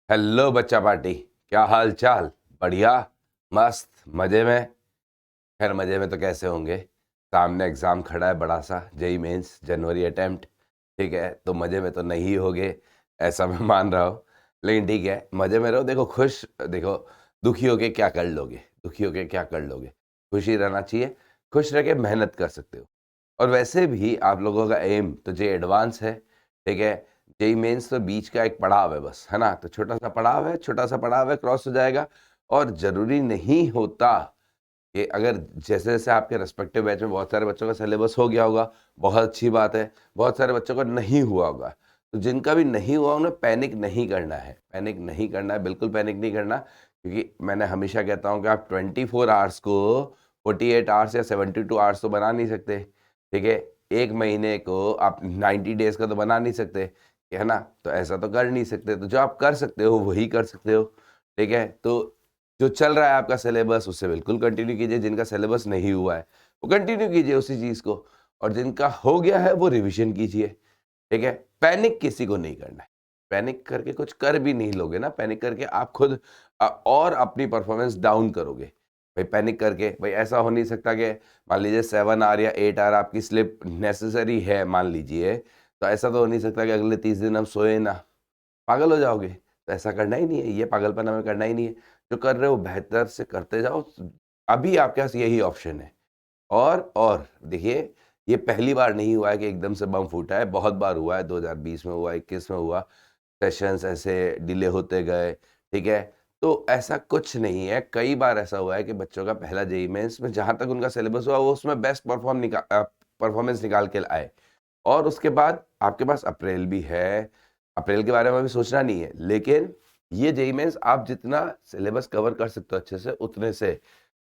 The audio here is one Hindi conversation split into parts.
हेलो बच्चा पार्टी। क्या हाल चाल? बढ़िया, मस्त, मजे में। खैर मजे में तो कैसे होंगे, सामने एग्जाम खड़ा है बड़ा सा, जेई मेंस जनवरी अटेम्प्ट। ठीक है, तो मजे में तो नहीं होगे, ऐसा मैं मान रहा हूँ। लेकिन ठीक है, मजे में रहो। देखो खुश, देखो दुखी होके क्या कर लोगे, दुखी होके क्या कर लोगे। खुशी रहना चाहिए, खुश रह के मेहनत कर सकते हो। और वैसे भी आप लोगों का एम तो जे एडवांस है, ठीक है। जेई मेंस तो बीच का एक पड़ाव है बस, है ना। तो छोटा सा पड़ाव है, छोटा सा पड़ाव है, क्रॉस हो जाएगा। और जरूरी नहीं होता कि अगर जैसे जैसे आपके रेस्पेक्टिव बैच में बहुत सारे बच्चों का सिलेबस हो गया होगा, बहुत अच्छी बात है। बहुत सारे बच्चों का नहीं हुआ होगा, तो जिनका भी नहीं हुआ उन्हें पैनिक नहीं करना है, पैनिक नहीं करना है, बिल्कुल पैनिक नहीं करना। क्योंकि मैंने हमेशा कहता हूँ कि आप 24 आवर्स को 48 आवर्स या 72 आवर्स तो बना नहीं सकते, ठीक है। एक महीने को आप 90 डेज का तो बना नहीं सकते, है ना। तो ऐसा तो कर नहीं सकते, तो जो आप कर सकते हो वही कर सकते हो, ठीक है। तो जो चल रहा है आपका सिलेबस उससे बिल्कुल कंटिन्यू कीजिए, जिनका सिलेबस नहीं हुआ है वो कंटिन्यू कीजिए उसी चीज़ को, और जिनका हो गया है वो रिवीजन कीजिए, ठीक है। पैनिक किसी को नहीं करना है, पैनिक करके कुछ कर भी नहीं लोगे ना, पैनिक करके आप खुद और अपनी परफॉर्मेंस डाउन करोगे। भाई पैनिक करके, भाई ऐसा हो नहीं सकता कि मान लीजिए 7 आवर या 8 आवर आपकी स्लिप नेसेसरी है मान लीजिए, तो ऐसा तो हो नहीं सकता कि अगले 30 दिन हम सोए ना, पागल हो जाओगे। तो ऐसा करना ही नहीं है, ये पागलपन हमें करना ही नहीं है। जो कर रहे हो बेहतर से करते जाओ, अभी आपके पास यही ऑप्शन है। और देखिए, ये पहली बार नहीं हुआ है कि एकदम से बम फूटा है, बहुत बार हुआ है। 2020 में हुआ, 21 में हुआ, सेशंस ऐसे डिले होते गए, ठीक है। तो ऐसा कुछ नहीं है, कई बार ऐसा हुआ है कि बच्चों का पहला जेईई मेंस में जहाँ तक उनका सिलेबस हुआ वो उसमें बेस्ट परफॉर्मेंस निकाल के आए। और उसके बाद आपके पास अप्रैल भी है, अप्रैल के बारे में भी सोचना नहीं है। लेकिन ये जेईई मेंस आप जितना सिलेबस कवर कर सकते हो अच्छे से, उतने से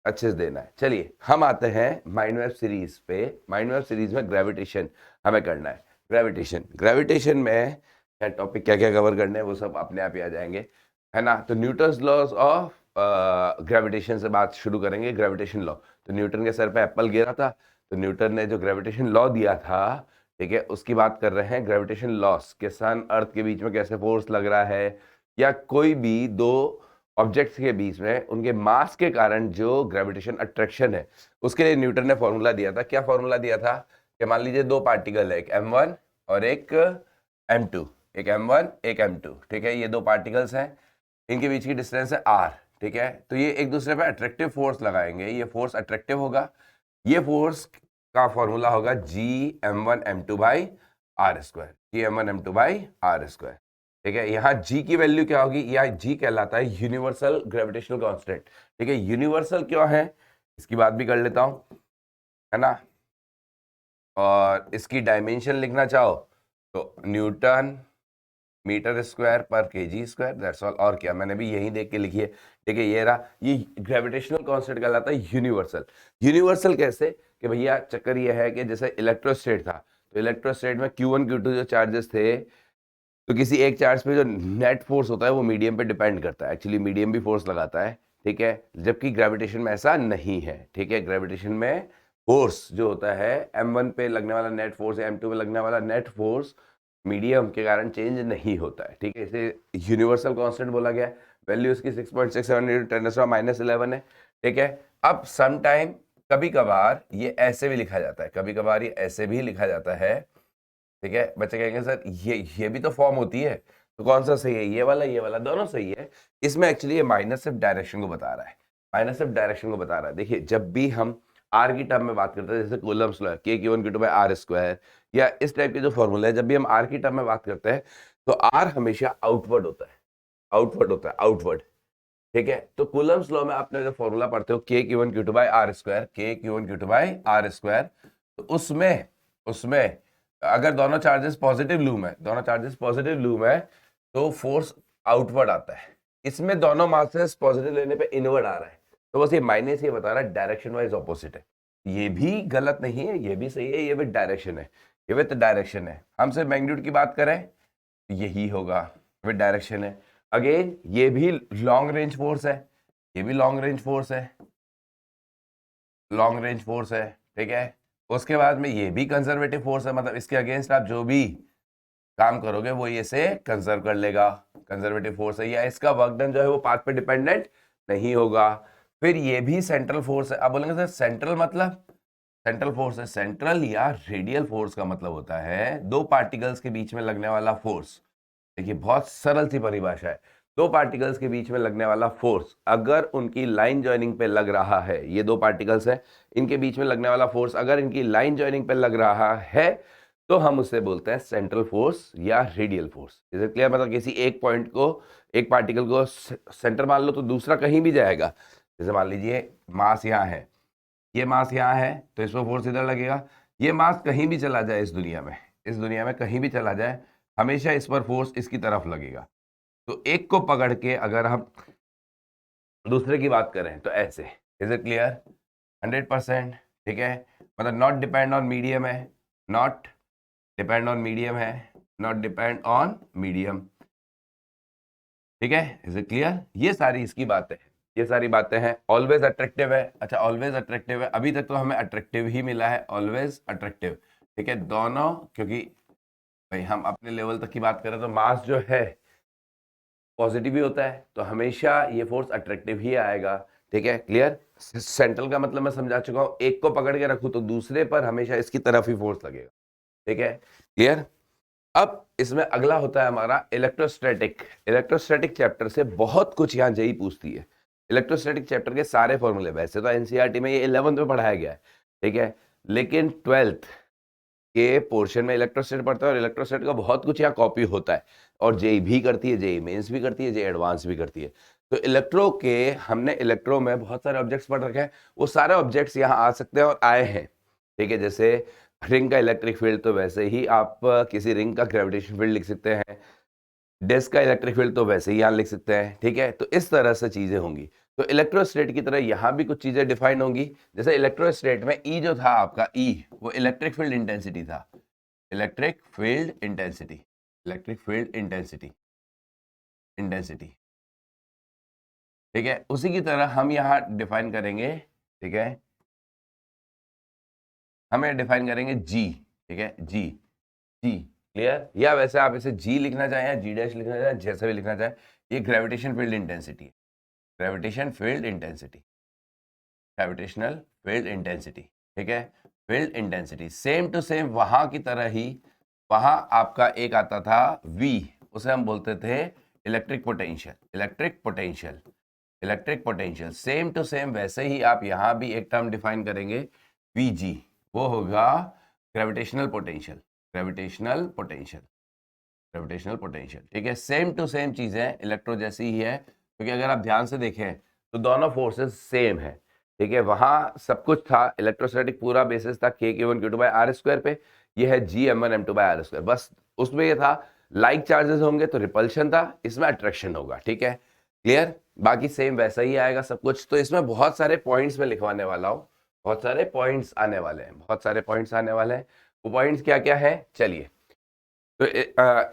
अच्छे से देना है। चलिए हम आते हैं माइंड मैप सीरीज पे। माइंड मैप सीरीज में ग्रेविटेशन हमें करना है। ग्रेविटेशन, ग्रेविटेशन में टॉपिक क्या क्या कवर करने हैं वो सब अपने आप ही आ जाएंगे, है ना। तो न्यूटन्स लॉज ऑफ ग्रेविटेशन से बात शुरू करेंगे। ग्रेविटेशन लॉ, तो न्यूटन के सर पे एप्पल गिरा था, तो न्यूटन ने जो ग्रेविटेशन लॉ दिया था, ठीक है, उसकी बात कर रहे हैं। ग्रेविटेशन लॉस के सन अर्थ के बीच में कैसे फोर्स लग रहा है, या कोई भी दो ऑब्जेक्ट्स के बीच में उनके मास के कारण जो ग्रेविटेशन अट्रैक्शन है, उसके लिए न्यूटन ने फॉर्मूला दिया था। क्या फॉर्मूला दिया था कि मान लीजिए दो पार्टिकल है, एक m1 और एक m2, एक m1 एक m2, ठीक है। ये दो पार्टिकल्स हैं, इनके बीच की डिस्टेंस है r, ठीक है। तो ये एक दूसरे पे अट्रैक्टिव फोर्स लगाएंगे, ये फोर्स अट्रैक्टिव होगा। ये फोर्स का फॉर्मूला होगा Gm1m2 by R square, Gm1m2 by R square, ठीक है। यहाँ G की वैल्यू क्या होगी, या G कहलाता है यूनिवर्सल ग्रेविटेशनल कांस्टेंट, ठीक है। यूनिवर्सल क्यों है इसकी बात भी कर लेता हूं, है ना। और इसकी डायमेंशन लिखना चाहो तो न्यूटन मीटर स्क्वायर पर केजी स्क्वायर, दैट्स ऑल। और क्या, मैंने भी यही देख के लिखी है, ठीक है। ये रहा, ये ग्रेविटेशनल कांस्टेंट कहलाता है यूनिवर्सल। यूनिवर्सल कैसे कि भैया चक्कर ये है कि जैसे इलेक्ट्रोस्टेट था, तो इलेक्ट्रोस्टेट में Q1 Q2 जो चार्जेस थे, तो किसी एक चार्ज पे जो नेट फोर्स होता है वो मीडियम पे डिपेंड करता है, एक्चुअली मीडियम भी फोर्स लगाता है, ठीक है। जबकि ग्रेविटेशन में ऐसा नहीं है, ठीक है। ग्रेविटेशन में फोर्स जो होता है, m1 पे लगने वाला नेट फोर्स या m2 पे लगने वाला नेट फोर्स मीडियम के कारण चेंज नहीं होता है, ठीक है। इसे यूनिवर्सल कांस्टेंट बोला गया है। वैल्यू उसकी 6.67 × 10⁻11 है, ठीक है। अब सम टाइम, कभी कभार ये ऐसे भी लिखा जाता है, कभी कभार ये ऐसे भी लिखा जाता है, ठीक है। बच्चे कहेंगे सर ये भी तो फॉर्म होती है, तो कौन सा सही है, ये वाला दोनों सही है। इसमें एक्चुअली ये माइनस सिर्फ डायरेक्शन को बता रहा है, माइनस सिर्फ डायरेक्शन को बता रहा है। देखिए जब भी हम आर की टर्म में बात करते हैं, जैसे Coulomb's law, K Q1 Q2 R square, या इस टाइप के जो फॉर्मूला है, जब भी हम आर की टर्म में बात करते हैं तो आर हमेशा आउटवर्ड होता है, आउटवर्ड होता है, आउटवर्ड, ठीक है। तो कूलम्स लॉ में आपने जो फॉर्मूला पढ़ते हो K Q1 Q2 R square, K Q1 Q2 R square, तो उसमें उसमें अगर दोनों चार्जेस पॉजिटिव लूम है, दोनों चार्जेस पॉजिटिव लूम है, तो फोर्स आउटवर्ड आता है। इसमें दोनों मासेस पॉजिटिव लेने पे इनवर्ड आ रहा है, तो बस ये माइनस ये बता रहा है डायरेक्शन वाइज ऑपोजिट है। ये भी गलत नहीं है, ये भी सही है, ये विद डायरेक्शन है, ये विद डायरेक्शन है। हम सिर्फ मैग्नीट्यूड की बात करें तो यही होगा, विद डायरेक्शन है। अगेन ये भी लॉन्ग रेंज फोर्स है, ये भी लॉन्ग रेंज फोर्स है, लॉन्ग रेंज फोर्स है, ठीक है। उसके बाद में ये भी कंजर्वेटिव फोर्स है, मतलब इसके अगेंस्ट आप जो भी काम करोगे वो ये से कंजर्व कर लेगा, कंजर्वेटिव फोर्स है, या इसका वर्क डन जो है वो पाथ पे डिपेंडेंट नहीं होगा। फिर ये भी सेंट्रल फोर्स है। अब बोलेंगे सर सेंट्रल मतलब, सेंट्रल फोर्स है, सेंट्रल या रेडियल फोर्स का मतलब होता है दो पार्टिकल्स के बीच में लगने वाला फोर्स। देखिए बहुत सरल सी परिभाषा है, दो पार्टिकल्स के बीच में लगने वाला फोर्स अगर उनकी लाइन जॉइनिंग पे लग रहा है, ये दो पार्टिकल्स हैं, इनके बीच में लगने वाला फोर्स अगर इनकी लाइन जॉइनिंग पे लग रहा है तो हम उसे बोलते हैं सेंट्रल फोर्स या radial force. Is it clear? मतलब किसी एक पॉइंट को, एक पार्टिकल को सेंटर मान लो तो दूसरा कहीं भी जाएगा। जैसे मान लीजिए मास यहाँ है, ये मास यहाँ है तो इस पर फोर्स इधर लगेगा। ये मास कहीं भी चला जाए इस दुनिया में, इस दुनिया में कहीं भी चला जाए, हमेशा इस पर फोर्स इसकी तरफ लगेगा। तो एक को पकड़ के अगर हम दूसरे की बात करें तो ऐसे, इज इट क्लियर? 100%। ठीक है, मतलब नॉट डिपेंड ऑन मीडियम है, नॉट डिपेंड ऑन मीडियम है, नॉट डिपेंड ऑन मीडियम। ठीक है, इज इट क्लियर? ये सारी इसकी बातें हैं, ये सारी बातें हैं। ऑलवेज अट्रैक्टिव है, अच्छा ऑलवेज अट्रैक्टिव है, अभी तक तो हमें अट्रैक्टिव ही मिला है, ऑलवेज अट्रैक्टिव। ठीक है, दोनों, क्योंकि भाई हम अपने लेवल तक की बात करें तो मास जो है पॉजिटिव ही होता है, तो हमेशा ये फोर्स अट्रैक्टिव ही आएगा। ठीक है, क्लियर? सेंट्रल का मतलब मैं समझा चुका हूं, एक को पकड़ के रखूं तो दूसरे पर हमेशा इसकी तरफ ही फोर्स लगेगा। ठीक है, क्लियर? अब इसमें अगला होता है हमारा इलेक्ट्रोस्टैटिक। इलेक्ट्रोस्टैटिक चैप्टर से बहुत कुछ यहाँ जेई पूछती है। इलेक्ट्रोस्टैटिक चैप्टर के सारे फॉर्मूले, वैसे तो एनसीईआरटी में ये 11th में पढ़ाया गया है, ठीक है, लेकिन 12th के पोर्शन में इलेक्ट्रोस्टैट पढ़ता है और इलेक्ट्रोस्टैट का बहुत कुछ यहाँ कॉपी होता है, और जेई भी करती है, जेई मेंस भी करती है, जेई एडवांस भी करती है। तो इलेक्ट्रो के, हमने इलेक्ट्रो में बहुत सारे ऑब्जेक्ट्स पढ़ रखे हैं, वो सारे ऑब्जेक्ट्स यहाँ आ सकते हैं और आए हैं। ठीक है, जैसे रिंग का इलेक्ट्रिक फील्ड, तो वैसे ही आप किसी रिंग का ग्रेविटेशन फील्ड लिख सकते हैं। डिस्क का इलेक्ट्रिक फील्ड तो वैसे ही यहाँ लिख सकते हैं। ठीक है, तो इस तरह से चीजें होंगी। तो इलेक्ट्रोस्टेट की तरह यहाँ भी कुछ चीजें डिफाइन होंगी। जैसे इलेक्ट्रोस्टेट में ई जो था आपका, ई वो इलेक्ट्रिक फील्ड इंटेंसिटी था, electric field intensity, electric field intensity, intensity. ठीक है, उसी की तरह हम यहाँ डिफाइन करेंगे, ठीक है, हमें डिफाइन करेंगे जी। ठीक है, जी, जी, क्लियर? या वैसे आप इसे जी लिखना चाहें या जी डैश लिखना चाहें, जैसे भी लिखना चाहें, ये ग्रेविटेशन फील्ड इंटेंसिटी है, gravitation field intensity, gravitational field intensity. ठीक है, field intensity same to same वहां की तरह ही, वहां आपका एक आता था वी, उसे हम बोलते थे electric potential, electric potential, electric potential. Same to same वैसे ही आप यहां भी एक टर्म डिफाइन करेंगे वी जी, वो होगा gravitational potential, gravitational potential, gravitational potential. ठीक है, सेम टू सेम चीजें इलेक्ट्रो जैसी ही है, क्योंकि अगर आप ध्यान से देखें तो दोनों फोर्सेस सेम है। ठीक है, वहां सब कुछ था, इलेक्ट्रोस्टैटिक पूरा बेसिस था K Q one Q two by R square पे, ये है G M one M two by R square. बस उसमें ये था लाइक चार्जेस होंगे तो रिपल्शन था, इसमें अट्रैक्शन होगा। ठीक है, क्लियर? बाकी सेम वैसा ही आएगा सब कुछ। तो इसमें बहुत सारे पॉइंट्स में लिखवाने वाला हूँ, बहुत सारे पॉइंट्स आने वाले हैं, बहुत सारे पॉइंट्स आने वाले हैं। वो पॉइंट्स क्या क्या है, चलिए तो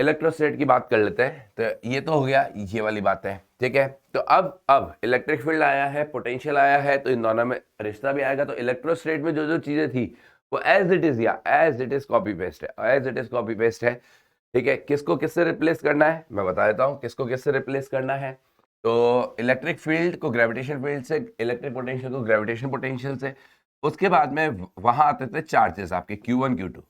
इलेक्ट्रोस्टैट की बात कर लेते हैं। तो ये तो हो गया, ये वाली बात है। ठीक है, तो अब इलेक्ट्रिक फील्ड आया है, पोटेंशियल आया है, तो इन दोनों में रिश्ता भी आएगा। तो इलेक्ट्रोस्टैट में जो जो चीजें थी वो एज इट इज, या as it is copy paste है, as it is copy paste है। ठीक है, किसको किससे रिप्लेस करना है मैं बता देता हूँ, किसको किससे रिप्लेस करना है। तो इलेक्ट्रिक फील्ड को ग्रेविटेशन फील्ड से, इलेक्ट्रिक पोटेंशियल को ग्रेविटेशन पोटेंशियल से, उसके बाद में वहां आते थे चार्जेस आपके Q1 Q2,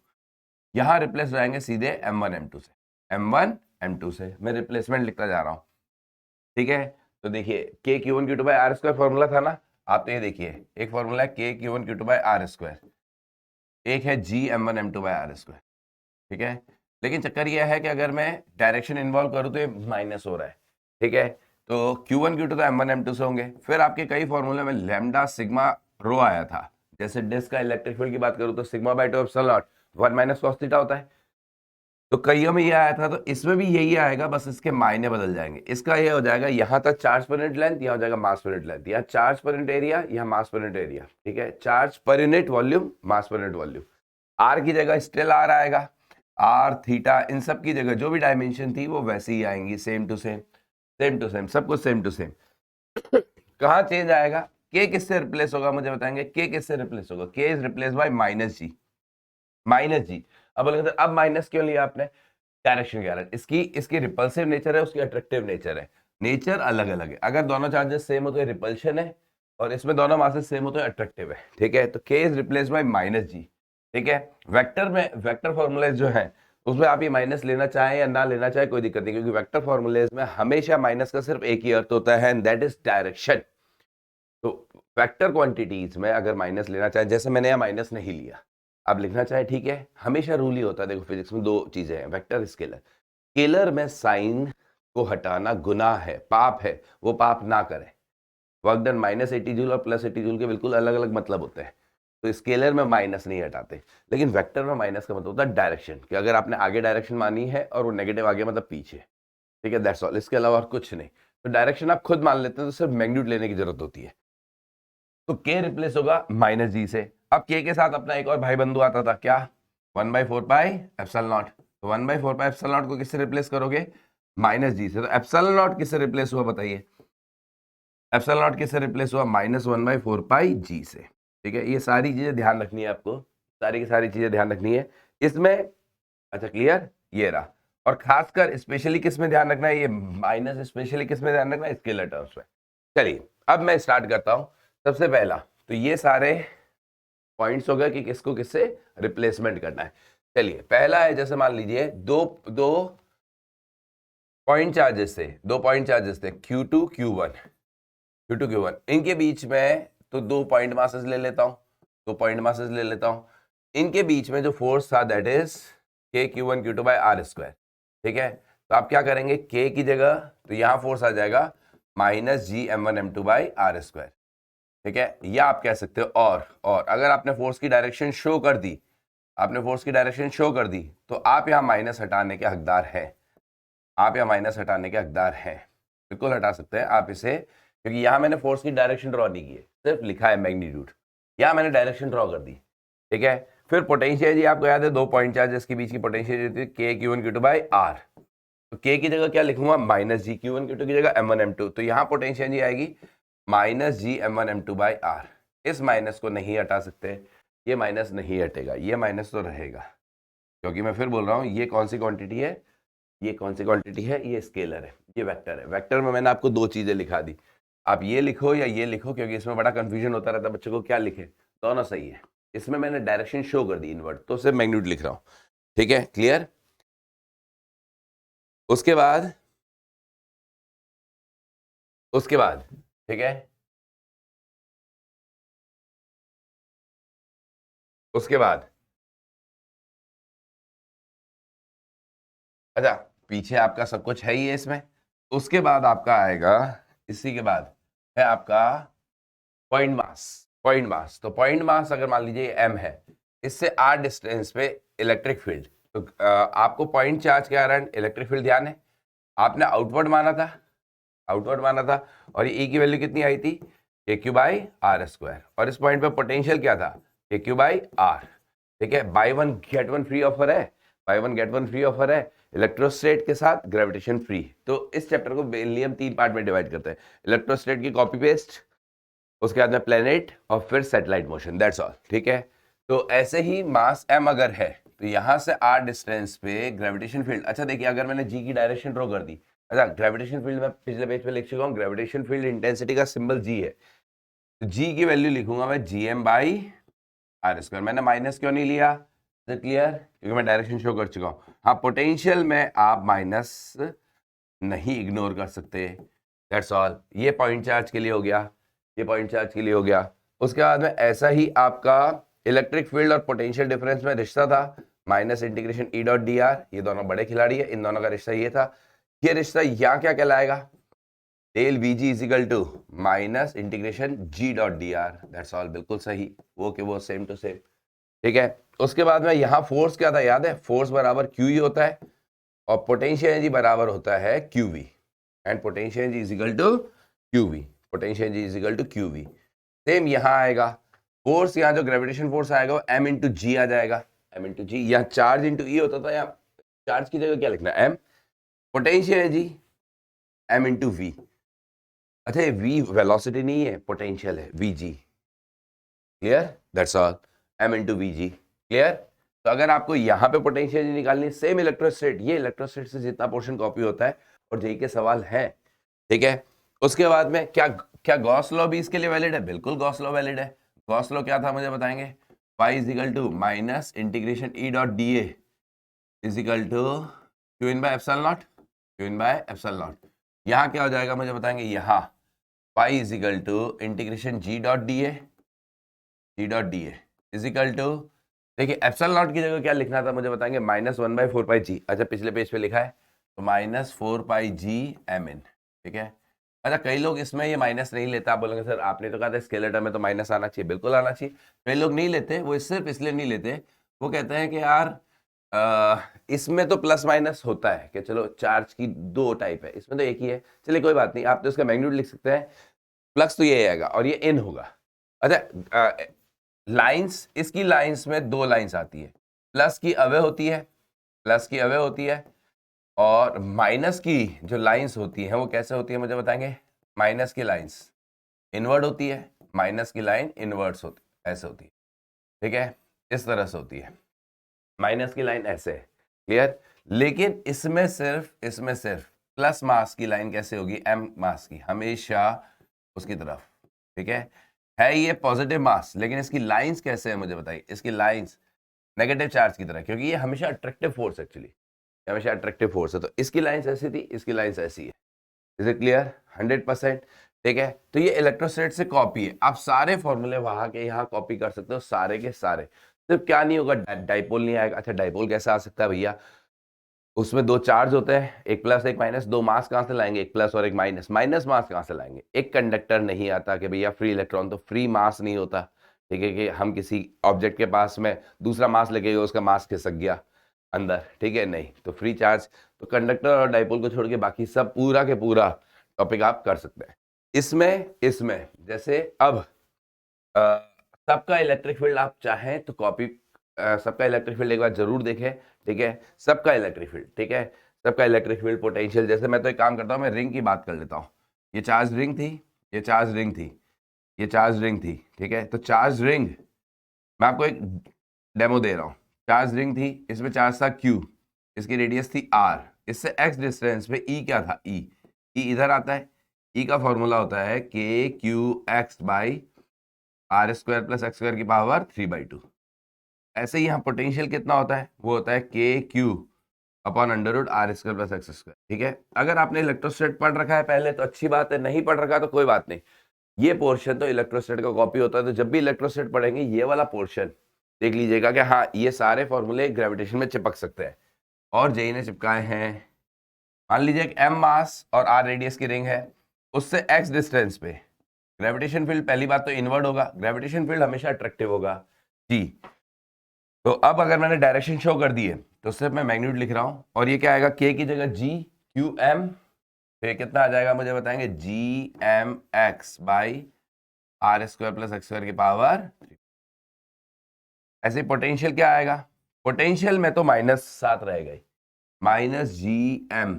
यहाँ रिप्लेस हो जाएंगे सीधे M1 M2 से, M1 M2 से। मैं रिप्लेसमेंट लिखता जा रहा हूँ। ठीक है, तो देखिए के Q1 Q2 by R square formula था ना, आप तो ये देखिए एक फॉर्मूला है के Q1 Q2 by R square, एक है जी M1 M2 by R square. ठीक है, लेकिन चक्कर यह है कि अगर मैं डायरेक्शन इन्वॉल्व करूँ तो ये माइनस हो रहा है। ठीक है, तो Q1 Q2 तो M1 M2 से होंगे। फिर आपके कई फॉर्मूले में लैम्डा सिग्मा रो आया था, जैसे डिस्क का इलेक्ट्रिक फील्ड की बात करूँ तो sigma by 2 epsilon not 1 minus cos theta होता है। तो कईयों में ये आया था, तो इसमें भी यही आएगा, बस इसके मायने बदल जाएंगे। इसका ये हो जाएगा यहाँ तक चार्ज पर यूनिट लेंथ, यहाँ हो जाएगा मास पर यूनिट लेंथ, यहाँ चार्ज पर यूनिट एरिया, यहाँ मास पर यूनिट एरिया। ठीक है, charge per unit volume, mass per unit volume. Are की जगह स्टिल आर आएगा, आर थीटा इन सब की जगह जो भी डायमेंशन थी वो वैसे ही आएंगी, same to same, same to same, सब कुछ सेम टू सेम। कहाँ चेंज आएगा, के किससे रिप्लेस होगा मुझे बताएंगे, के किससे रिप्लेस होगा, K is replace by minus G, minus G. अब बोलेंगे अब माइनस क्यों लिया आपने, डायरेक्शन क्या है, इसकी रिपल्सिव नेचर है, उसकी अट्रैक्टिव नेचर है, नेचर अलग अलग है। अगर दोनों चार्जेस सेम हो तो रिपल्शन है, और इसमें दोनों मासेस सेम हो तो अट्रैक्टिव है, ठीक है। तो k is replace by minus G, ठीक है। वेक्टर में वेक्टर फॉर्मूलेज जो है उसमें आप ये माइनस लेना चाहें या ना लेना चाहे कोई दिक्कत नहीं, क्योंकि वेक्टर फॉर्मूलेज में हमेशा माइनस का सिर्फ एक ही अर्थ होता है, एंड दैट इज डायरेक्शन। तो वेक्टर क्वांटिटीज में अगर माइनस लेना चाहे, जैसे मैंने यहाँ माइनस नहीं लिया, आप लिखना चाहे ठीक है, हमेशा रूल ही होता है। देखो फिजिक्स में दो चीजें हैं, वेक्टर स्केलर। स्केलर में साइन को हटाना गुनाह है, पाप है, वो पाप ना करें। वर्क डन -80 जूल और +80 जूल के बिल्कुल अलग अलग मतलब होते हैं, तो स्केलर में माइनस नहीं हटाते। लेकिन वेक्टर में माइनस का मतलब होता है डायरेक्शन, कि अगर आपने आगे डायरेक्शन मानी है और वो नेगेटिव आगे मतलब पीछे, ठीक है, दैट्स ऑल, इसके अलावा और कुछ नहीं। तो डायरेक्शन आप खुद मान लेते हैं तो सिर्फ मैग्नीट्यूड लेने की जरूरत होती है। तो k रिप्लेस होगा -g से। अब k के साथ अपना एक और भाई बंधु आता था, क्या, 1/4 पाई एप्सिलॉन नॉट। तो 1/4 पाई एप्सिलॉन नॉट को किससे रिप्लेस करोगे, -g से। तो एप्सिलॉन नॉट किससे रिप्लेस हुआ बताइए, एप्सिलॉन नॉट किससे रिप्लेस हुआ, -1/4 पाई g से, ठीक है। ये सारी चीजें ध्यान रखनी है आपको, सारी की सारी चीजें ध्यान रखनी है इसमें। अच्छा क्लियर, ये रहा। और खासकर स्पेशली किस में ध्यान रखना है, ये माइनस स्पेशली किस में ध्यान रखना है, स्केलर टर्म्स में। चलिए अब मैं स्टार्ट करता हूं। सबसे पहला तो ये सारे पॉइंट्स हो गए कि किसको किससे रिप्लेसमेंट करना है। चलिए पहला है, जैसे मान लीजिए दो पॉइंट चार्जेस थे, Q2 Q1, इनके बीच में तो दो पॉइंट मासेस ले लेता हूं, इनके बीच में जो फोर्स था that is K Q1 Q2 bye R², ठीक है। तो आप क्या करेंगे, K की जगह तो यहां फोर्स आ जाएगा -G M1 M2 bye R², ठीक है। या आप कह सकते हो और अगर आपने फोर्स की डायरेक्शन शो कर दी, तो आप यहाँ माइनस हटाने के हकदार हैं, बिल्कुल हटा सकते हैं आप इसे, क्योंकि यहाँ मैंने फोर्स की डायरेक्शन ड्रॉ नहीं की है, सिर्फ लिखा है मैग्नीट्यूड, यहाँ मैंने डायरेक्शन ड्रॉ कर दी, ठीक है। फिर पोटेंशियल जी आपको याद है, दो पॉइंट चार्जेस के बीच की potential K Q1 Q2 by R। तो K की जगह क्या लिखूंगा, -G Q1 Q2 की जगह M1 M2, तो यहाँ पोटेंशियल जी आएगी -G M1 M2 by R। इस माइनस को नहीं हटा सकते, ये माइनस नहीं हटेगा, ये माइनस तो रहेगा, क्योंकि मैं फिर बोल रहा हूँ ये कौन सी क्वांटिटी है, ये स्केलर है, ये वेक्टर है। वेक्टर में मैंने आपको दो चीजें लिखा दी, आप ये लिखो या ये लिखो, क्योंकि इसमें बड़ा कंफ्यूजन होता रहता है बच्चों को, क्या लिखे, दोनों सही है। इसमें मैंने डायरेक्शन शो कर दी इनवर्ट, तो सिर्फ मैग्नीट्यूड लिख रहा हूं, ठीक है, क्लियर। उसके बाद ठीक है, उसके बाद अच्छा, पीछे आपका सब कुछ है ही है इसमें। उसके बाद आपका आएगा, इसी के बाद है आपका पॉइंट मास। तो पॉइंट मास अगर मान लीजिए m है, इससे r डिस्टेंस पे इलेक्ट्रिक फील्ड, तो आपको पॉइंट चार्ज क्या आ रहा है, इलेक्ट्रिक फील्ड, ध्यान है आपने आउटवर्ड माना था, और ये E की वैल्यू कितनी आई थी, KQ बाई R², और इस पॉइंट पे पोटेंशियल क्या था, KQ बाई R, ठीक है। By one get one free offer है, इलेक्ट्रोस्टेट के साथ ग्रेविटेशन फ्री। तो इस चैप्टर को मेनली हम 3 पार्ट में डिवाइड करते हैं, इलेक्ट्रोस्टेट की कॉपी पेस्ट, उसके बाद में प्लेनेट, और फिर सैटेलाइट मोशन, दैट्स ऑल, ठीक है। तो ऐसे ही मास m अगर है, तो यहां से r डिस्टेंस पे ग्रेविटेशन फील्ड, अच्छा देखिए अगर मैंने g की डायरेक्शन ड्रॉ कर दी, अच्छा ग्रेविटेशन फील्ड मैं पिछले पेज पे लिख चुका हूँ, ग्रेविटेशन फील्ड इंटेंसिटी का सिंबल g है, तो g की वैल्यू लिखूंगा मैं gm बाई R²। मैंने माइनस क्यों नहीं लिया, क्लियर, क्योंकि मैं डायरेक्शन शो कर चुका हूँ। हाँ, पोटेंशियल में आप माइनस नहीं इग्नोर कर सकते, दैट्स ऑल। ये पॉइंट चार्ज के लिए हो गया, उसके बाद में ऐसा ही आपका इलेक्ट्रिक फील्ड और पोटेंशियल डिफरेंस में रिश्ता था -∫E.dr, ये दोनों बड़े खिलाड़ी है, इन दोनों का रिश्ता ये था। ये रिश्ता यहाँ क्या कहलाएगा, del Vg equal to -∫G.dr, that's all, बिल्कुल सही, वो के वो सेम टू सेम, ठीक है। उसके बाद में यहाँ फोर्स क्या था, याद है, फोर्स बराबर QE होता है, और पोटेंशियल एनर्जी बराबर होता है QV, and potential energy is equal to QV। Same यहाँ आएगा, फोर्स यहाँ जो ग्रेविटेशन फोर्स आएगा वो m/g आ जाएगा, m/g, यहाँ चार्ज इंटू E होता था, यहाँ चार्ज की जगह क्या लिखना है, m, पोटेंशियल एनर्जी m/v। अच्छा ये v वेलोसिटी नहीं है, पोटेंशियल है, Vg, clear, that's all, m/vg, clear. तो अगर आपको यहाँ पे पोटेंशियल निकालनी है, सेम इलेक्ट्रोस्टेट, ये इलेक्ट्रोस्टेट से जितना पोर्शन कॉपी होता है और जेई के सवाल है, ठीक है। उसके बाद में क्या क्या गॉस लॉ भी इसके लिए वैलिड है? बिल्कुल गॉस लॉ वैलिड है। गॉस लॉ क्या था मुझे बताएंगे? y is equal to minus integration E dot D A is equal to Q in by epsilon not, Q in by epsilon not. यहाँ क्या हो जाएगा मुझे बताएंगे? यहाँ y is equal to integration G dot D A, G dot D A is equal to, देखिए एप्सिलॉन नॉट की जगह क्या लिखना था मुझे बताएंगे? -1/4πg। अच्छा पिछले पेज पे लिखा है तो -4πg mn, ठीक है। अच्छा कई लोग इसमें ये माइनस नहीं लेते, आप बोलेंगे सर आपने तो कहा था स्केलर टर्म में तो माइनस आना चाहिए, बिल्कुल आना चाहिए। कई लोग नहीं लेते, वो सिर्फ इसलिए नहीं लेते, वो कहते हैं कि यार इसमें तो प्लस माइनस होता है कि चलो चार्ज की दो टाइप है, इसमें तो एक ही है, चलिए कोई बात नहीं, आप तो इसका मैग्नीट्यूड लिख सकते हैं, फ्लक्स तो ये आएगा और ये इन होगा। अच्छा लाइंस, इसकी लाइंस में दो लाइंस आती है, प्लस की अवे होती है, प्लस की अवे होती है, और माइनस की जो लाइंस होती हैं वो कैसे होती है मुझे बताएंगे? माइनस की लाइंस इनवर्ड होती है, माइनस की लाइन इनवर्ड्स होती है, ऐसे होती है, ठीक है, इस तरह से होती है, माइनस की लाइन ऐसे है, क्लियर। लेकिन इसमें सिर्फ प्लस मास की लाइन कैसे होगी? एम मास की, हमेशा उसकी तरफ, ठीक है ये पॉजिटिव मास, लेकिन इसकी लाइंस कैसे है मुझे बताइए? इसकी लाइंस नेगेटिव चार्ज की तरह, क्योंकि ये हमेशा अट्रैक्टिव फोर्स, एक्चुअली हमेशा अट्रैक्टिव फोर्स है, तो इसकी लाइंस ऐसी थी, इसकी लाइंस ऐसी है। Is it clear? 100%, ठीक है। तो ये इलेक्ट्रोस्टैट से कॉपी है, आप सारे फॉर्मूले वहां के यहाँ कॉपी कर सकते हो, सारे के सारे। सिर्फ क्या नहीं होगा? डाइपोल नहीं आएगा। अच्छा डाइपोल कैसे आ सकता है भैया? उसमें दो चार्ज होते हैं, एक प्लस एक माइनस, दो मास कहां से लाएंगे? एक प्लस और एक माइनस, माइनस मास कहां से लाएंगे? एक कंडक्टर नहीं आता कि भैया फ्री इलेक्ट्रॉन, तो फ्री मास नहीं होता, ठीक है, कि हम किसी ऑब्जेक्ट के पास में दूसरा मास लेके गए, उसका मास खिसक गया अंदर, ठीक है, नहीं, तो फ्री चार्ज। तो कंडक्टर और डाइपोल को छोड़ के बाकी सब पूरा के पूरा टॉपिक आप कर सकते हैं। इसमें जैसे अब सबका इलेक्ट्रिक फील्ड आप चाहें तो कॉपी, सबका इलेक्ट्रिक फील्ड एक बार जरूर देखें, ठीक है, सबका इलेक्ट्रिक फील्ड, ठीक है, सबका इलेक्ट्रिक फील्ड पोटेंशियल। जैसे मैं तो एक काम करता हूँ, मैं रिंग की बात कर लेता हूँ, ये चार्ज रिंग थी, ये चार्ज रिंग थी, ये चार्ज रिंग थी, ठीक है। तो चार्ज रिंग, मैं आपको एक डेमो दे रहा हूँ, चार्ज रिंग थी, इसमें चार्ज था Q, इसकी रेडियस थी R, इससे x डिस्टेंस पे E क्या था? E इधर आता है, E का फॉर्मूला होता है KQX by R square plus X square की पावर 3/2। ऐसे ही यहाँ पोटेंशियल कितना होता है? वो होता है KQ upon under root R square plus X square, ठीक है। अगर आपने इलेक्ट्रोस्टैट पढ़ रखा है पहले तो अच्छी बात है, नहीं पढ़ रखा तो कोई बात नहीं, ये पोर्शन तो इलेक्ट्रोस्टैट का कॉपी होता है, तो जब भी इलेक्ट्रोस्टैट पढ़ेंगे ये वाला पोर्शन देख लीजिएगा कि हाँ ये सारे फॉर्मूले ग्रेविटेशन में चिपक सकते हैं, और जेई ने चिपकाए हैं। मान लीजिए एक m मास और r रेडियस की रिंग है, उससे x डिस्टेंस पे ग्रेविटेशन फील्ड, पहली बात तो इनवर्ड होगा, ग्रेविटेशन फील्ड हमेशा अट्रैक्टिव होगा जी। तो अब अगर मैंने डायरेक्शन शो कर दी है तो सिर्फ मैं मैग्नीट्यूड लिख रहा हूं, और ये क्या आएगा? k की जगह g q m, तो ये कितना आ जाएगा मुझे बताएंगे? G M X by R square plus X square की पावर। ऐसे पोटेंशियल क्या आएगा? पोटेंशियल में तो -7 रहेगा ही, -gm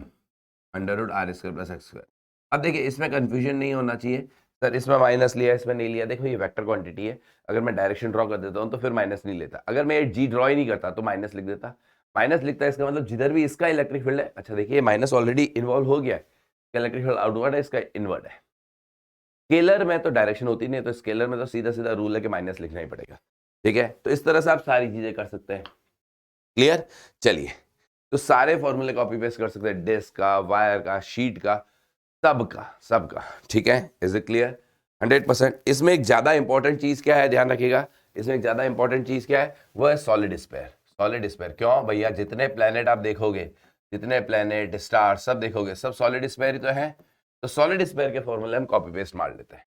under root R square plus X square. अब देखिए इसमें कंफ्यूजन नहीं होना चाहिए, सर इसमें माइनस लिया, इसमें नहीं लिया। देखो ये वेक्टर क्वांटिटी है, अगर मैं डायरेक्शन ड्रॉ कर देता हूँ तो फिर माइनस नहीं लेता, अगर मैं जी ड्रॉ ही नहीं करता तो माइनस लिख देता। माइनस लिखता है इसका मतलब जिधर भी इसका इलेक्ट्रिक फील्ड है, अच्छा देखिए माइनस ऑलरेडी इन्वॉल्व हो गया है, इलेक्ट्रिक फील्ड आउटवर्ड है, इसका इनवर्ड है। स्केलर में तो डायरेक्शन होती नहीं, तो स्केलर में तो सीधा सीधा रूल है कि माइनस लिखना ही पड़ेगा, ठीक है। तो इस तरह से आप सारी चीजें कर सकते हैं, क्लियर। चलिए तो सारे फॉर्मूले कॉपी पेस्ट कर सकते हैं, डिस्क का, वायर का, शीट का, सबका, ठीक है। Is it clear? 100%। इसमें एक ज्यादा इंपॉर्टेंट चीज क्या है, ध्यान रखिएगा, इसमें एक ज्यादा इंपॉर्टेंट चीज क्या है? वो है सॉलिड स्पेयर। सॉलिड स्पेयर क्यों भैया? जितने प्लेनेट आप देखोगे, जितने प्लेनेट स्टार सब देखोगे, सब सॉलिड स्पेयर ही तो है। तो सॉलिड स्पेयर के फॉर्मूले हम कॉपी पेस्ट मार लेते हैं।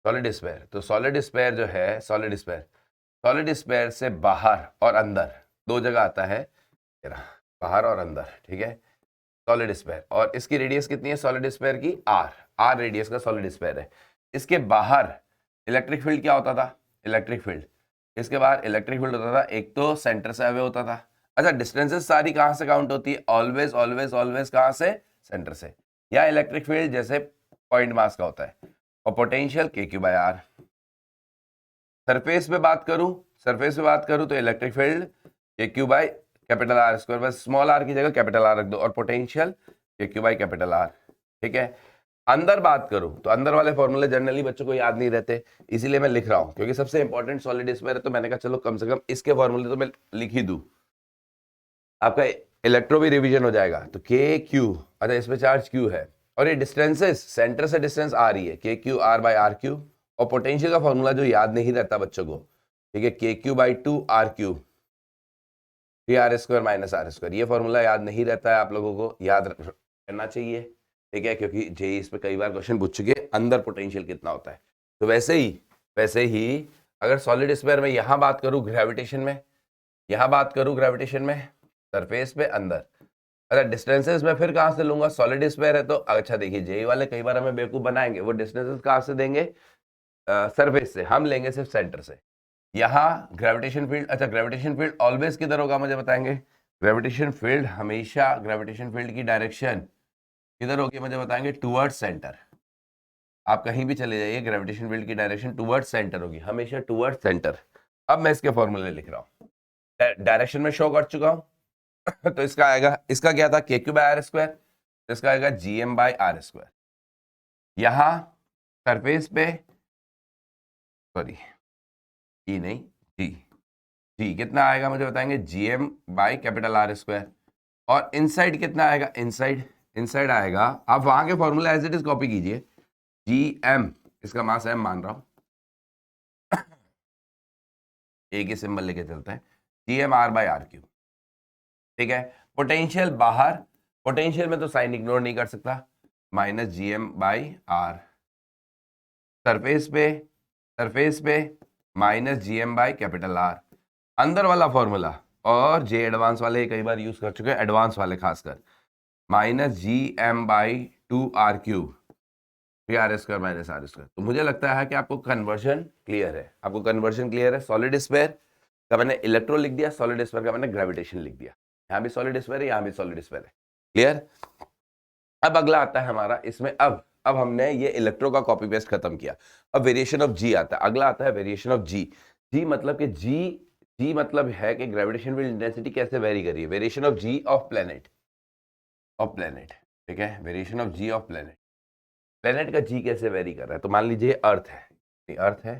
सॉलिड स्पेयर, तो सॉलिड स्पेयर जो है, सॉलिड स्पेयर से बाहर और अंदर दो जगह आता है, बाहर और अंदर, ठीक है, सॉलिड स्पेयर। और इसकी रेडियस कितनी है सॉलिड स्पेयर की? आर रेडियस का सॉलिड स्पेयर है। इसके बाहर इलेक्ट्रिक फील्ड क्या होता था? इलेक्ट्रिक फील्ड, इसके बाहर इलेक्ट्रिक फील्ड होता था, एक तो सेंटर से अवे होता था। अच्छा डिस्टेंसेस सारी कहां से काउंट होती है? ऑलवेज कहां से? सेंटर से। या इलेक्ट्रिक फील्ड जैसे पॉइंट मास का होता है, और पोटेंशियल KQ/R। सरफेस पे बात करूं तो इलेक्ट्रिक फील्ड के Q by capital R square, बस स्मॉल आर की जगह कैपिटल आर रख दो, और पोटेंशियल के क्यू बाई कैपिटल आर। ठीक है, अंदर बात करूं तो अंदर वाले फॉर्मूले जनरली बच्चों को याद नहीं रहते, इसीलिए मैं लिख रहा हूं, क्योंकि सबसे इंपॉर्टेंट सॉलिड स्फीयर है, तो मैंने कहा चलो कम से कम इसके फॉर्मूले तो मैं लिख ही दूं, आपका इलेक्ट्रो भी रिवीजन हो जाएगा। तो के क्यू, अच्छा इसमें चार्ज क्यू है, और ये डिस्टेंसेस सेंटर से डिस्टेंस आ रही है, K Q R by R cube, और पोटेंशियल का फॉर्मूला जो याद नहीं रहता बच्चों को, ठीक है, K Q by 2 R cube, 3r square minus R square, ये फॉर्मूला याद नहीं रहता है, आप लोगों को याद करना चाहिए। ठीक है, क्योंकि जेई इस पे कई बार क्वेश्चन पूछ चुके हैं, अंदर पोटेंशियल कितना होता है। तो वैसे ही अगर सॉलिड स्फीयर में यहां बात करूं ग्रेविटेशन में, यहां बात करूं ग्रेविटेशन में, सरफेस पे अंदर, अच्छा डिस्टेंसेस में फिर कहां से लूंगा, सॉलिड स्फीयर है तो अच्छा देखिए जेई वाले कई बार हमें बेवकूफ बनाएंगे, वो डिस्टेंसेस कहां से देंगे, सरफेस से, हम लेंगे सिर्फ सेंटर से। यहाँ ग्रेविटेशन फील्ड, अच्छा ग्रेविटेशन फील्ड ऑलवेज किधर होगा मुझे बताएंगे, ग्रेविटेशन फील्ड हमेशा, ग्रेविटेशन फील्ड की डायरेक्शन किधर होगी मुझे बताएंगे, टुवर्ड्स सेंटर। आप कहीं भी चले जाइए, ग्रेविटेशन फील्ड की डायरेक्शन टुवर्ड्स सेंटर होगी, हमेशा टुवर्ड्स सेंटर। अब मैं इसके फॉर्मूले लिख रहा हूँ, डायरेक्शन में शो कर चुका हूँ तो इसका आएगा, इसका क्या था, K Q by R square, तो इसका आएगा G M by R square. यहाँ सरफेस पे, सॉरी ई नहीं, जी, जी कितना आएगा मुझे बताएंगे, G M by capital R square, और इनसाइड कितना आएगा, इनसाइड आएगा, आप वहां के formula as it is copy कीजिए, जी एम, इसका मास एम मान रहा हूं, एक ही सिंबल लेके चलता है, G M R by R cube. ठीक है, पोटेंशियल बाहर, पोटेंशियल में तो साइन इग्नोर नहीं कर सकता, minus G M by R, surface पे minus G M by capital R, अंदर वाला फॉर्मूला, और जे एडवांस वाले कई बार यूज कर चुके हैं, एडवांस वाले खासकर, minus G M by 2 R cube, 3r square minus R square. तो मुझे लगता है कि आपको कन्वर्जन क्लियर है, आपको कन्वर्जन क्लियर है। सॉलिड स्फीयर का मैंने इलेक्ट्रो लिख दिया, सॉलिड स्फीयर का मैंने ग्रेविटेशन लिख दिया, यहाँ भी सॉलिड स्फीयर है, यहाँ भी सॉलिड स्फीयर है, क्लियर। अब अगला आता है हमारा इसमें, अब हमने ये इलेक्ट्रो का कॉपी पेस्ट खत्म किया, अब वेरिएशन ऑफ जी आता है, अगला आता है वेरिएशन ऑफ जी। जी मतलब कि जी मतलब है कि ग्रेविटेशन फील्ड इंटेंसिटी कैसे वेरी कर रही है, variation of G of planet, ठीक है, variation of G of planet, planet का जी कैसे वेरी कर रहा है। तो मान लीजिए अर्थ है, ये अर्थ है,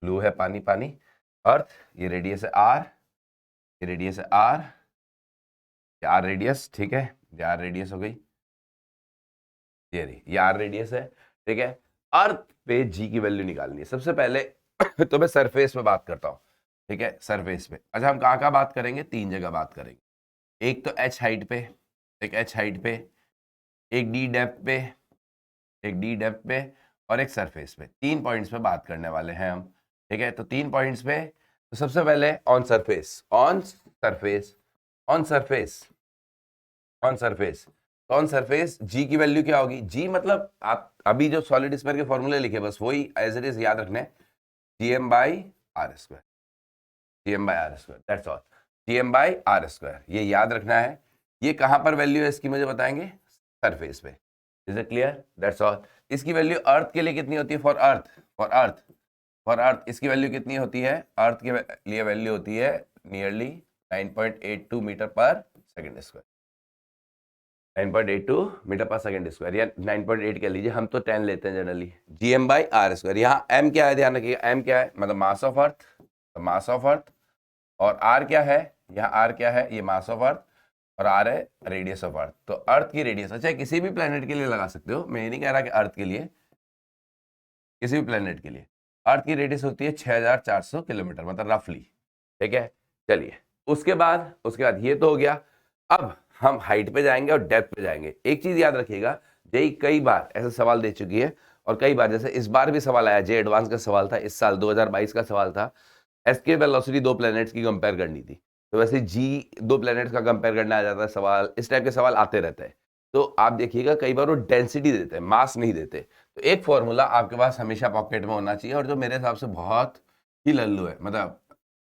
ब्लू है पानी पानी, अर्थ, ये रेडियस है आर, ये रेडियस है आर, ये आर रेडियस, ठीक है, ये आर रेडियस हो गई, ये आर रेडियस है, ठीक है। अर्थ पे जी की वैल्यू निकालनी है सबसे पहले तो मैं सरफेस पे बात करता हूँ, ठीक है, सरफेस पे। अच्छा हम कहाँ बात करेंगे, 3 जगह बात करेंगे, एक तो एच हाइट पे, एक एच हाइट पे, एक डी डेप्थ पे, एक डी डेप्थ पे, और एक सरफेस पे, 3 पॉइंट्स पे बात करने वाले हैं हम, ठीक है। तो 3 पॉइंट्स पे, तो सबसे पहले on surface, on surface, on surface, on surface, on surface G की वैल्यू क्या होगी, जी मतलब आप अभी जो सॉलिड स्फीयर के फॉर्मूले लिखे बस वही एज इट इज याद रखना है, G M by R square, G M by R square, that's all, G M by R square, ये याद रखना है। ये कहां पर वैल्यू है इसकी मुझे बताएंगे, सरफेस पे, is it clear, that's all. इसकी वैल्यू अर्थ के लिए कितनी होती है, फॉर अर्थ, फॉर अर्थ इसकी वैल्यू कितनी होती है, अर्थ के लिए वैल्यू होती है nearly 9.82 metre per second square, 9.82 metre per second square, या 9.8 कह लीजिए, हम तो 10 लेते हैं generally, G M by R square. यहाँ एम क्या है ध्यान रखिएगा, एम क्या है मतलब mass of earth, mass of earth, और आर क्या है, यहाँ आर क्या है, ये मास ऑफ अर्थ, और आर है रेडियस ऑफ अर्थ। तो अर्थ की रेडियस, अच्छा किसी भी प्लेनेट के लिए लगा सकते हो, मैं ये नहीं कह रहा कि अर्थ के लिए, किसी भी प्लेनेट के लिए अर्थ की रेडियस होती है 6400 किलोमीटर, मतलब रफली, ठीक है। चलिए उसके बाद ये तो हो गया, अब हम हाइट पे जाएंगे और डेप्थ पे जाएंगे। एक चीज याद रखिएगा, जेई कई बार ऐसे सवाल दे चुकी है, और कई बार जैसे इस बार भी सवाल आया, जे एडवांस का सवाल था इस साल 2022 का सवाल था, एस्केप वेलोसिटी 2 प्लैनेट्स की कंपेयर करनी थी, तो वैसे जी 2 प्लैनेट्स का कंपेयर करना आ जाता है सवाल, इस टाइप के सवाल आते रहते हैं। तो आप देखिएगा कई बार वो डेंसिटी देते हैं, मास नहीं देते। तो एक फॉर्मूला आपके पास हमेशा पॉकेट में होना चाहिए, और जो मेरे हिसाब से बहुत ही लल्लू है, मतलब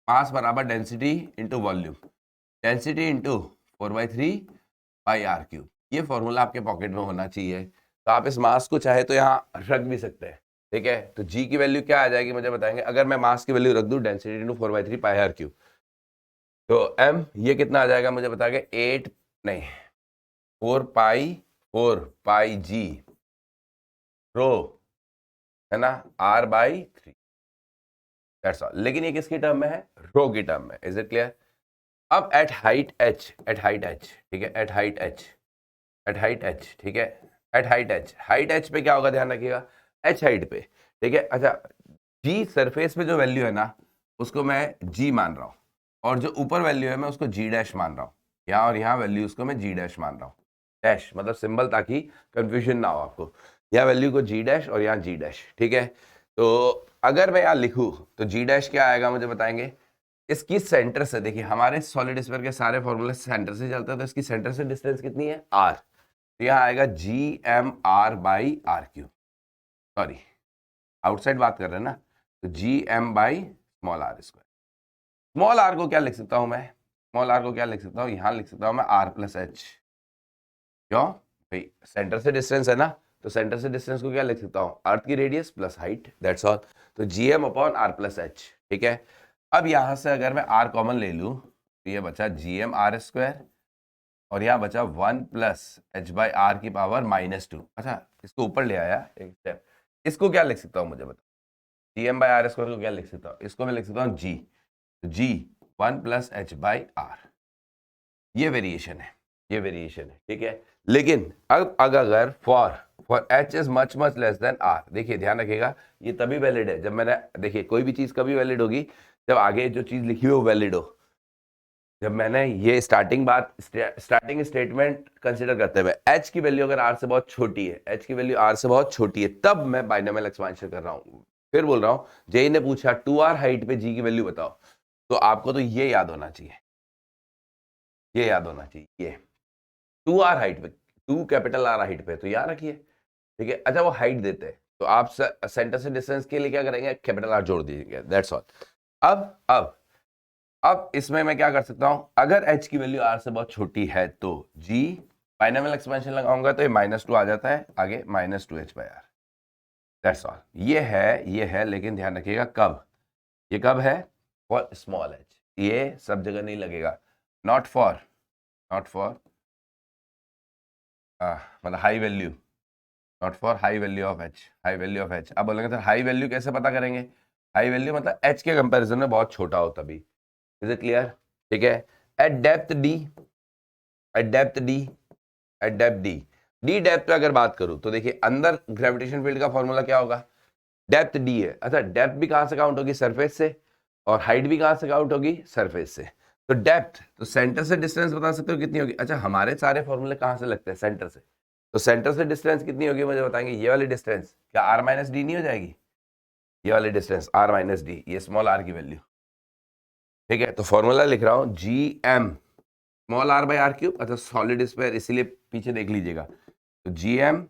मास बराबर density into volume, density into 4/3 by R cube, ये फॉर्मूला आपके पॉकेट में होना चाहिए। तो आप इस मास को चाहे तो यहाँ रख भी सकते हैं, ठीक है। तो जी की वैल्यू क्या आ जाएगी मुझे बताएंगे, अगर मैं मास की वैल्यू रख दूं density into 4/3 pi R cube, तो m ये कितना आ जाएगा मुझे बता के 8 नहीं 4 पाई g रो है ना r/3 दैट्स ऑल। लेकिन ये किसकी टर्म में है? रो की टर्म में। Is it clear? अब एट हाइट h, ठीक है, एट हाइट h, ठीक है, एट हाइट h पे क्या होगा ध्यान रखिएगा, h हाइट पे, ठीक है। अच्छा g सरफेस पे जो वैल्यू है ना उसको मैं g मान रहा हूँ, और जो ऊपर वैल्यू है मैं उसको g डैश मान रहा हूँ, यहाँ और यहाँ वैल्यू उसको मैं g डैश मान रहा हूँ। डैश मतलब सिंबल, ताकि कंफ्यूजन ना हो आपको। यहाँ वैल्यू को g डैश और यहाँ g डैश, ठीक है। तो अगर मैं यहाँ लिखूँ तो g डैश क्या आएगा मुझे बताएंगे? इसकी सेंटर से, देखिए हमारे सॉलिड स्फीयर के सारे फॉर्मूले सेंटर से चलते हैं, तो इसकी सेंटर से डिस्टेंस कितनी है? r। तो यहाँ आएगा GMR/RQ, सॉरी आउटसाइड बात कर रहे हैं ना, तो GM/r²। स्मॉल r को क्या लिख सकता हूं मैं? स्मॉल r को क्या लिख सकता हूं? यहां लिख सकता हूं मैं r+h। क्यों भाई? सेंटर से डिस्टेंस है ना, तो सेंटर से डिस्टेंस को क्या लिख सकता हूं? अर्थ की radius plus height, that's all. तो GM/r+h, ठीक है। अब यहां से अगर मैं r कॉमन ले लूं तो ये बचा GMR², और यहाँ बचा 1 + h/r की पावर -2। अच्छा इसको ऊपर ले आया एक स्टेप, इसको क्या लिख सकता हूँ मुझे बता? GM/r² को क्या लिख सकता हूँ? इसको मैं लिख सकता हूँ g, g 1 + h/r। ये वेरिएशन है, ये वेरिएशन है, ठीक है। लेकिन अब अगर for h is much less than r, देखिए ध्यान रखिएगा, ये तभी वैलिड है जब मैंने, देखिए कोई भी चीज कभी वैलिड होगी जब आगे जो चीज लिखी हो वैलिड हो। जब मैंने ये स्टार्टिंग स्टेटमेंट कंसीडर करते हुए h की वैल्यू अगर r से बहुत छोटी है, h की वैल्यू r से बहुत छोटी है, तब मैं बाइनोमियल एक्सपेंशन कर रहा हूं। फिर बोल रहा हूं, जेई ने पूछा 2r हाइट पे g की वैल्यू बताओ, तो आपको तो ये याद होना चाहिए, ये याद होना चाहिए, ये 2r हाइट पे, 2 कैपिटल R हाइट पे, तो याद रखिए, ठीक है। अच्छा वो हाइट देते हैं तो आप सेंटर से डिस्टेंस के लिए क्या करेंगे? कैपिटल R जोड़ दीजिएगा, दैट्स ऑल। अब इसमें मैं क्या कर सकता हूं? अगर h की वैल्यू r से बहुत छोटी है तो g, बाइनोमियल एक्सपेंशन लगाऊंगा तो ये -2 आ जाता है आगे, -2h/r, दैट्स ऑल। ये है, लेकिन ध्यान रखिएगा कब, ये कब है? फॉर स्मॉल h, ये सब जगह नहीं लगेगा, नॉट फॉर मतलब high value, not for high value of h। अब बोलेंगे सर हाई वैल्यू कैसे पता करेंगे? हाई वैल्यू मतलब h के कंपैरिजन में बहुत छोटा हो तभी। Is it clear? ठीक है। Eight depth d, D depth पे अगर बात करूं तो देखिए अंदर ग्रेविटेशन फील्ड का फॉर्मूला क्या होगा? डेप्थ d है। अच्छा डेप्थ भी कहां से काउंट होगी? सरफेस से, और हाइट भी कहां से काउंट होगी? सरफेस से। तो डेप्थ, तो सेंटर से डिस्टेंस बता सकते हो कितनी होगी? अच्छा हमारे सारे फॉर्मूले कहां से लगते हैं? सेंटर से। तो सेंटर से डिस्टेंस कितनी होगी मुझे बताएंगे? ये वाली डिस्टेंस क्या r-d नहीं हो जाएगी? ये वाली डिस्टेंस r-d, ये स्मॉल r की वैल्यू, ठीक है। तो फॉर्मूला लिख रहा हूं GM स्मॉल r/r³। अच्छा सॉलिड स्फीयर इसीलिए पीछे देख लीजिएगा, तो GM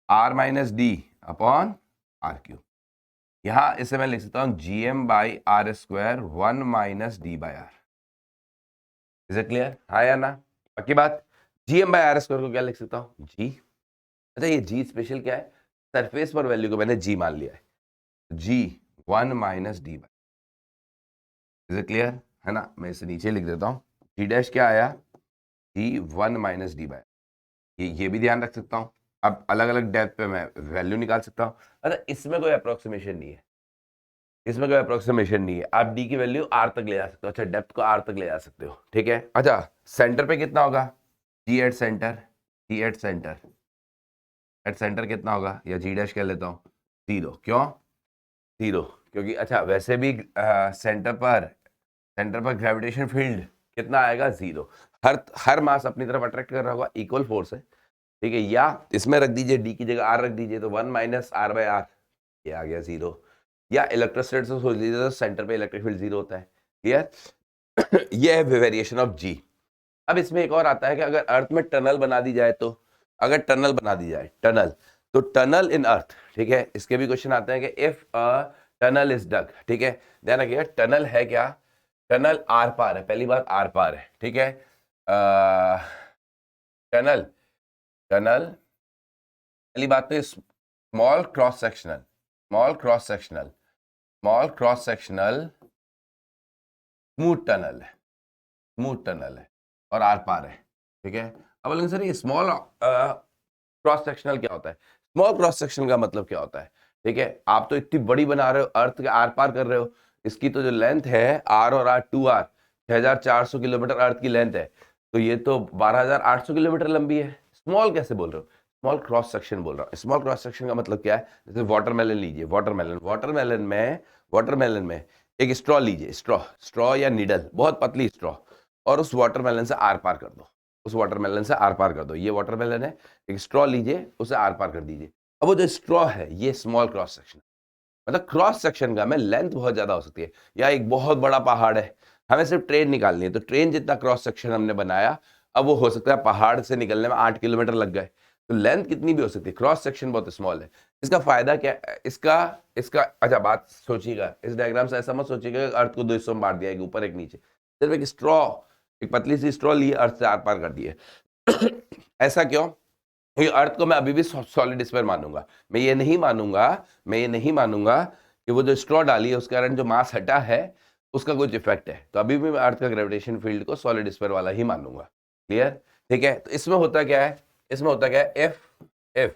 r-d/r³। यहां इसे मैं लिख सकता हूं GM/r², 1 - d/r। Is it clear? हाँ या ना? पक्की बात? GM/r² को क्या लिख सकता हूं? g। अच्छा ये g स्पेशल क्या है? सरफेस पर वैल्यू को मैंने g मान लिया है, g 1 - d/r। Is it clear? है ना? मैं इसे नीचे लिख देता हूं, g डैश क्या आया? g 1 - d/r। ये भी ध्यान रख सकता हूं। अब अलग अलग डेप्थ पे मैं वैल्यू निकाल सकता हूं। अच्छा इसमें कोई अप्रोक्सीमेशन नहीं है, इसमें कोई अप्रोक्सीमेशन नहीं है। आप डी की वैल्यू आर तक ले जा सकते हो, अच्छा डेप्थ को आर तक ले जा सकते हो, ठीक है। अच्छा सेंटर पे कितना होगा? जी एट सेंटर, एट सेंटर कितना होगा? या जी डैश कह लेता हूँ 0। क्यों 0? क्योंकि अच्छा वैसे भी सेंटर पर ग्रेविटेशन फील्ड कितना आएगा? 0। हर मास अपनी तरफ अट्रैक्ट कर रहा होगा, इक्वल फोर्स है, ठीक है। या इसमें रख दीजिए, डी की जगह आर रख दीजिए, तो 1 - r/r, ये आ गया 0। या इलेक्ट्रोस्टैटिक्स से सोच लीजिए तो सेंटर पे इलेक्ट्रिक फील्ड 0 होता है, क्लियर? ये है वेरिएशन ऑफ जी। अब इसमें एक और आता है कि अगर अर्थ में टनल बना दी जाए तो, अगर टनल बना दी जाए, तो टनल इन अर्थ, ठीक है, इसके भी क्वेश्चन आते हैं कि if a tunnel is dug, ठीक है। ध्यान रखिएगा टनल है क्या? टनल आर पार है, पहली बात आर पार है, ठीक है। टनल टनल पहली बात तो small cross sectional smooth tunnel है, स्मूथ टनल है और आर पार है, ठीक है। अब बोलेंगे सर ये स्मॉल क्रॉस सेक्शनल क्या होता है? स्मॉल क्रॉस सेक्शन का मतलब क्या होता है? ठीक है, आप तो इतनी बड़ी बना रहे हो, अर्थ के आर पार कर रहे हो, इसकी तो जो लेंथ है आर और आर 2R 6400 किलोमीटर अर्थ की लेंथ है, तो ये तो 12800 किलोमीटर लंबी है। स्मॉल कैसे बोल रहे हो? स्मॉल क्रॉस सेक्शन बोल रहा हूँ। स्मॉल क्रॉस सेक्शन का मतलब क्या है? जैसे वाटरमेलन लीजिए, वाटरमेलन में एक स्ट्रॉ लीजिए, स्ट्रॉ या नीडल, बहुत पतली स्ट्रॉ, और उस वाटरमेलन से आर पार कर दो, उस वाटरमेलन से आर पार कर दो। ये वाटरमेलन है, एक स्ट्रॉ लीजिए, उसे आर पार कर दीजिए। अब वो जो स्ट्रॉ है ये स्मॉल क्रॉस सेक्शन, मतलब क्रॉस सेक्शन का में लेंथ बहुत ज्यादा हो सकती है। या एक बहुत बड़ा पहाड़ है, हमें सिर्फ ट्रेन निकालनी है, तो ट्रेन जितना क्रॉस सेक्शन हमने बनाया, अब वो हो सकता है पहाड़ से निकलने में 8 किलोमीटर लग गए, तो लेंथ कितनी भी हो सकती है, क्रॉस सेक्शन बहुत स्मॉल है। इसका फायदा क्या है? इसका इसका अच्छा बात सोचिएगा, इस डायग्राम से ऐसा मत सोचिएगा कि अर्थ को दो हिस्सों में बांट दिया, एक ऊपर एक नीचे। सिर्फ एक स्ट्रॉ, एक पतली सी स्ट्रॉ ली, अर्थ से आर पार कर दिए। ऐसा क्यों? क्योंकि अर्थ को मैं अभी भी सॉलिड स्फीयर मानूंगा। मैं ये नहीं मानूंगा कि वो जो स्ट्रॉ डाली है उसके कारण जो मास हटा है उसका कुछ इफेक्ट है, तो अभी भी मैं अर्थ का ग्रेविटेशन फील्ड को सॉलिड स्फीयर वाला ही मानूंगा। क्लियर? ठीक है, तो इसमें होता क्या है, if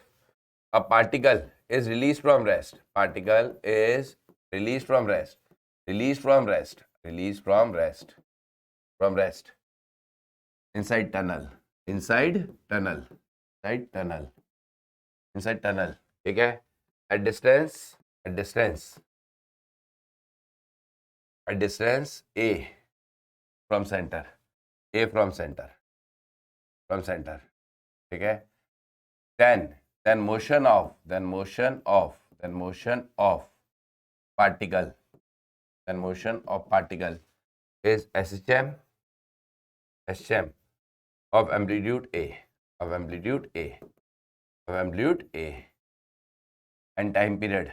a particle is release from rest, inside tunnel, ठीक है, at distance a from center, ठीक है, then motion of particle is SHM of amplitude A and time period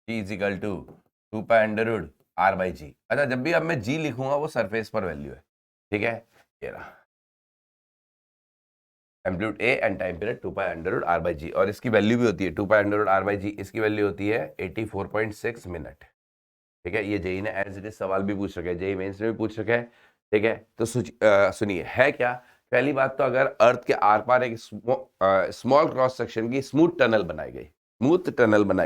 T is equal to 2 pi under root R by G। अच्छा, जब भी अब मैं G लिखूंगा वो सरफेस पर वैल्यू है, ठीक है, ये रहा amplitude A and time period 2 pi under root R by G, और इसकी वैल्यू भी होती है 2 pi under root R by G, इसकी वैल्यू होती है 84.6 मिनट, ठीक है। ये जेई ने एज इट इज सवाल भी पूछ रखे हैं, जेई मेंस में भी पूछ रखे हैं, ठीक है। तो सुनिए है क्या। पहली बात तो अगर अर्थ के आर पार एक स्मॉल क्रॉस सेक्शन की स्मूथ टनल बनाई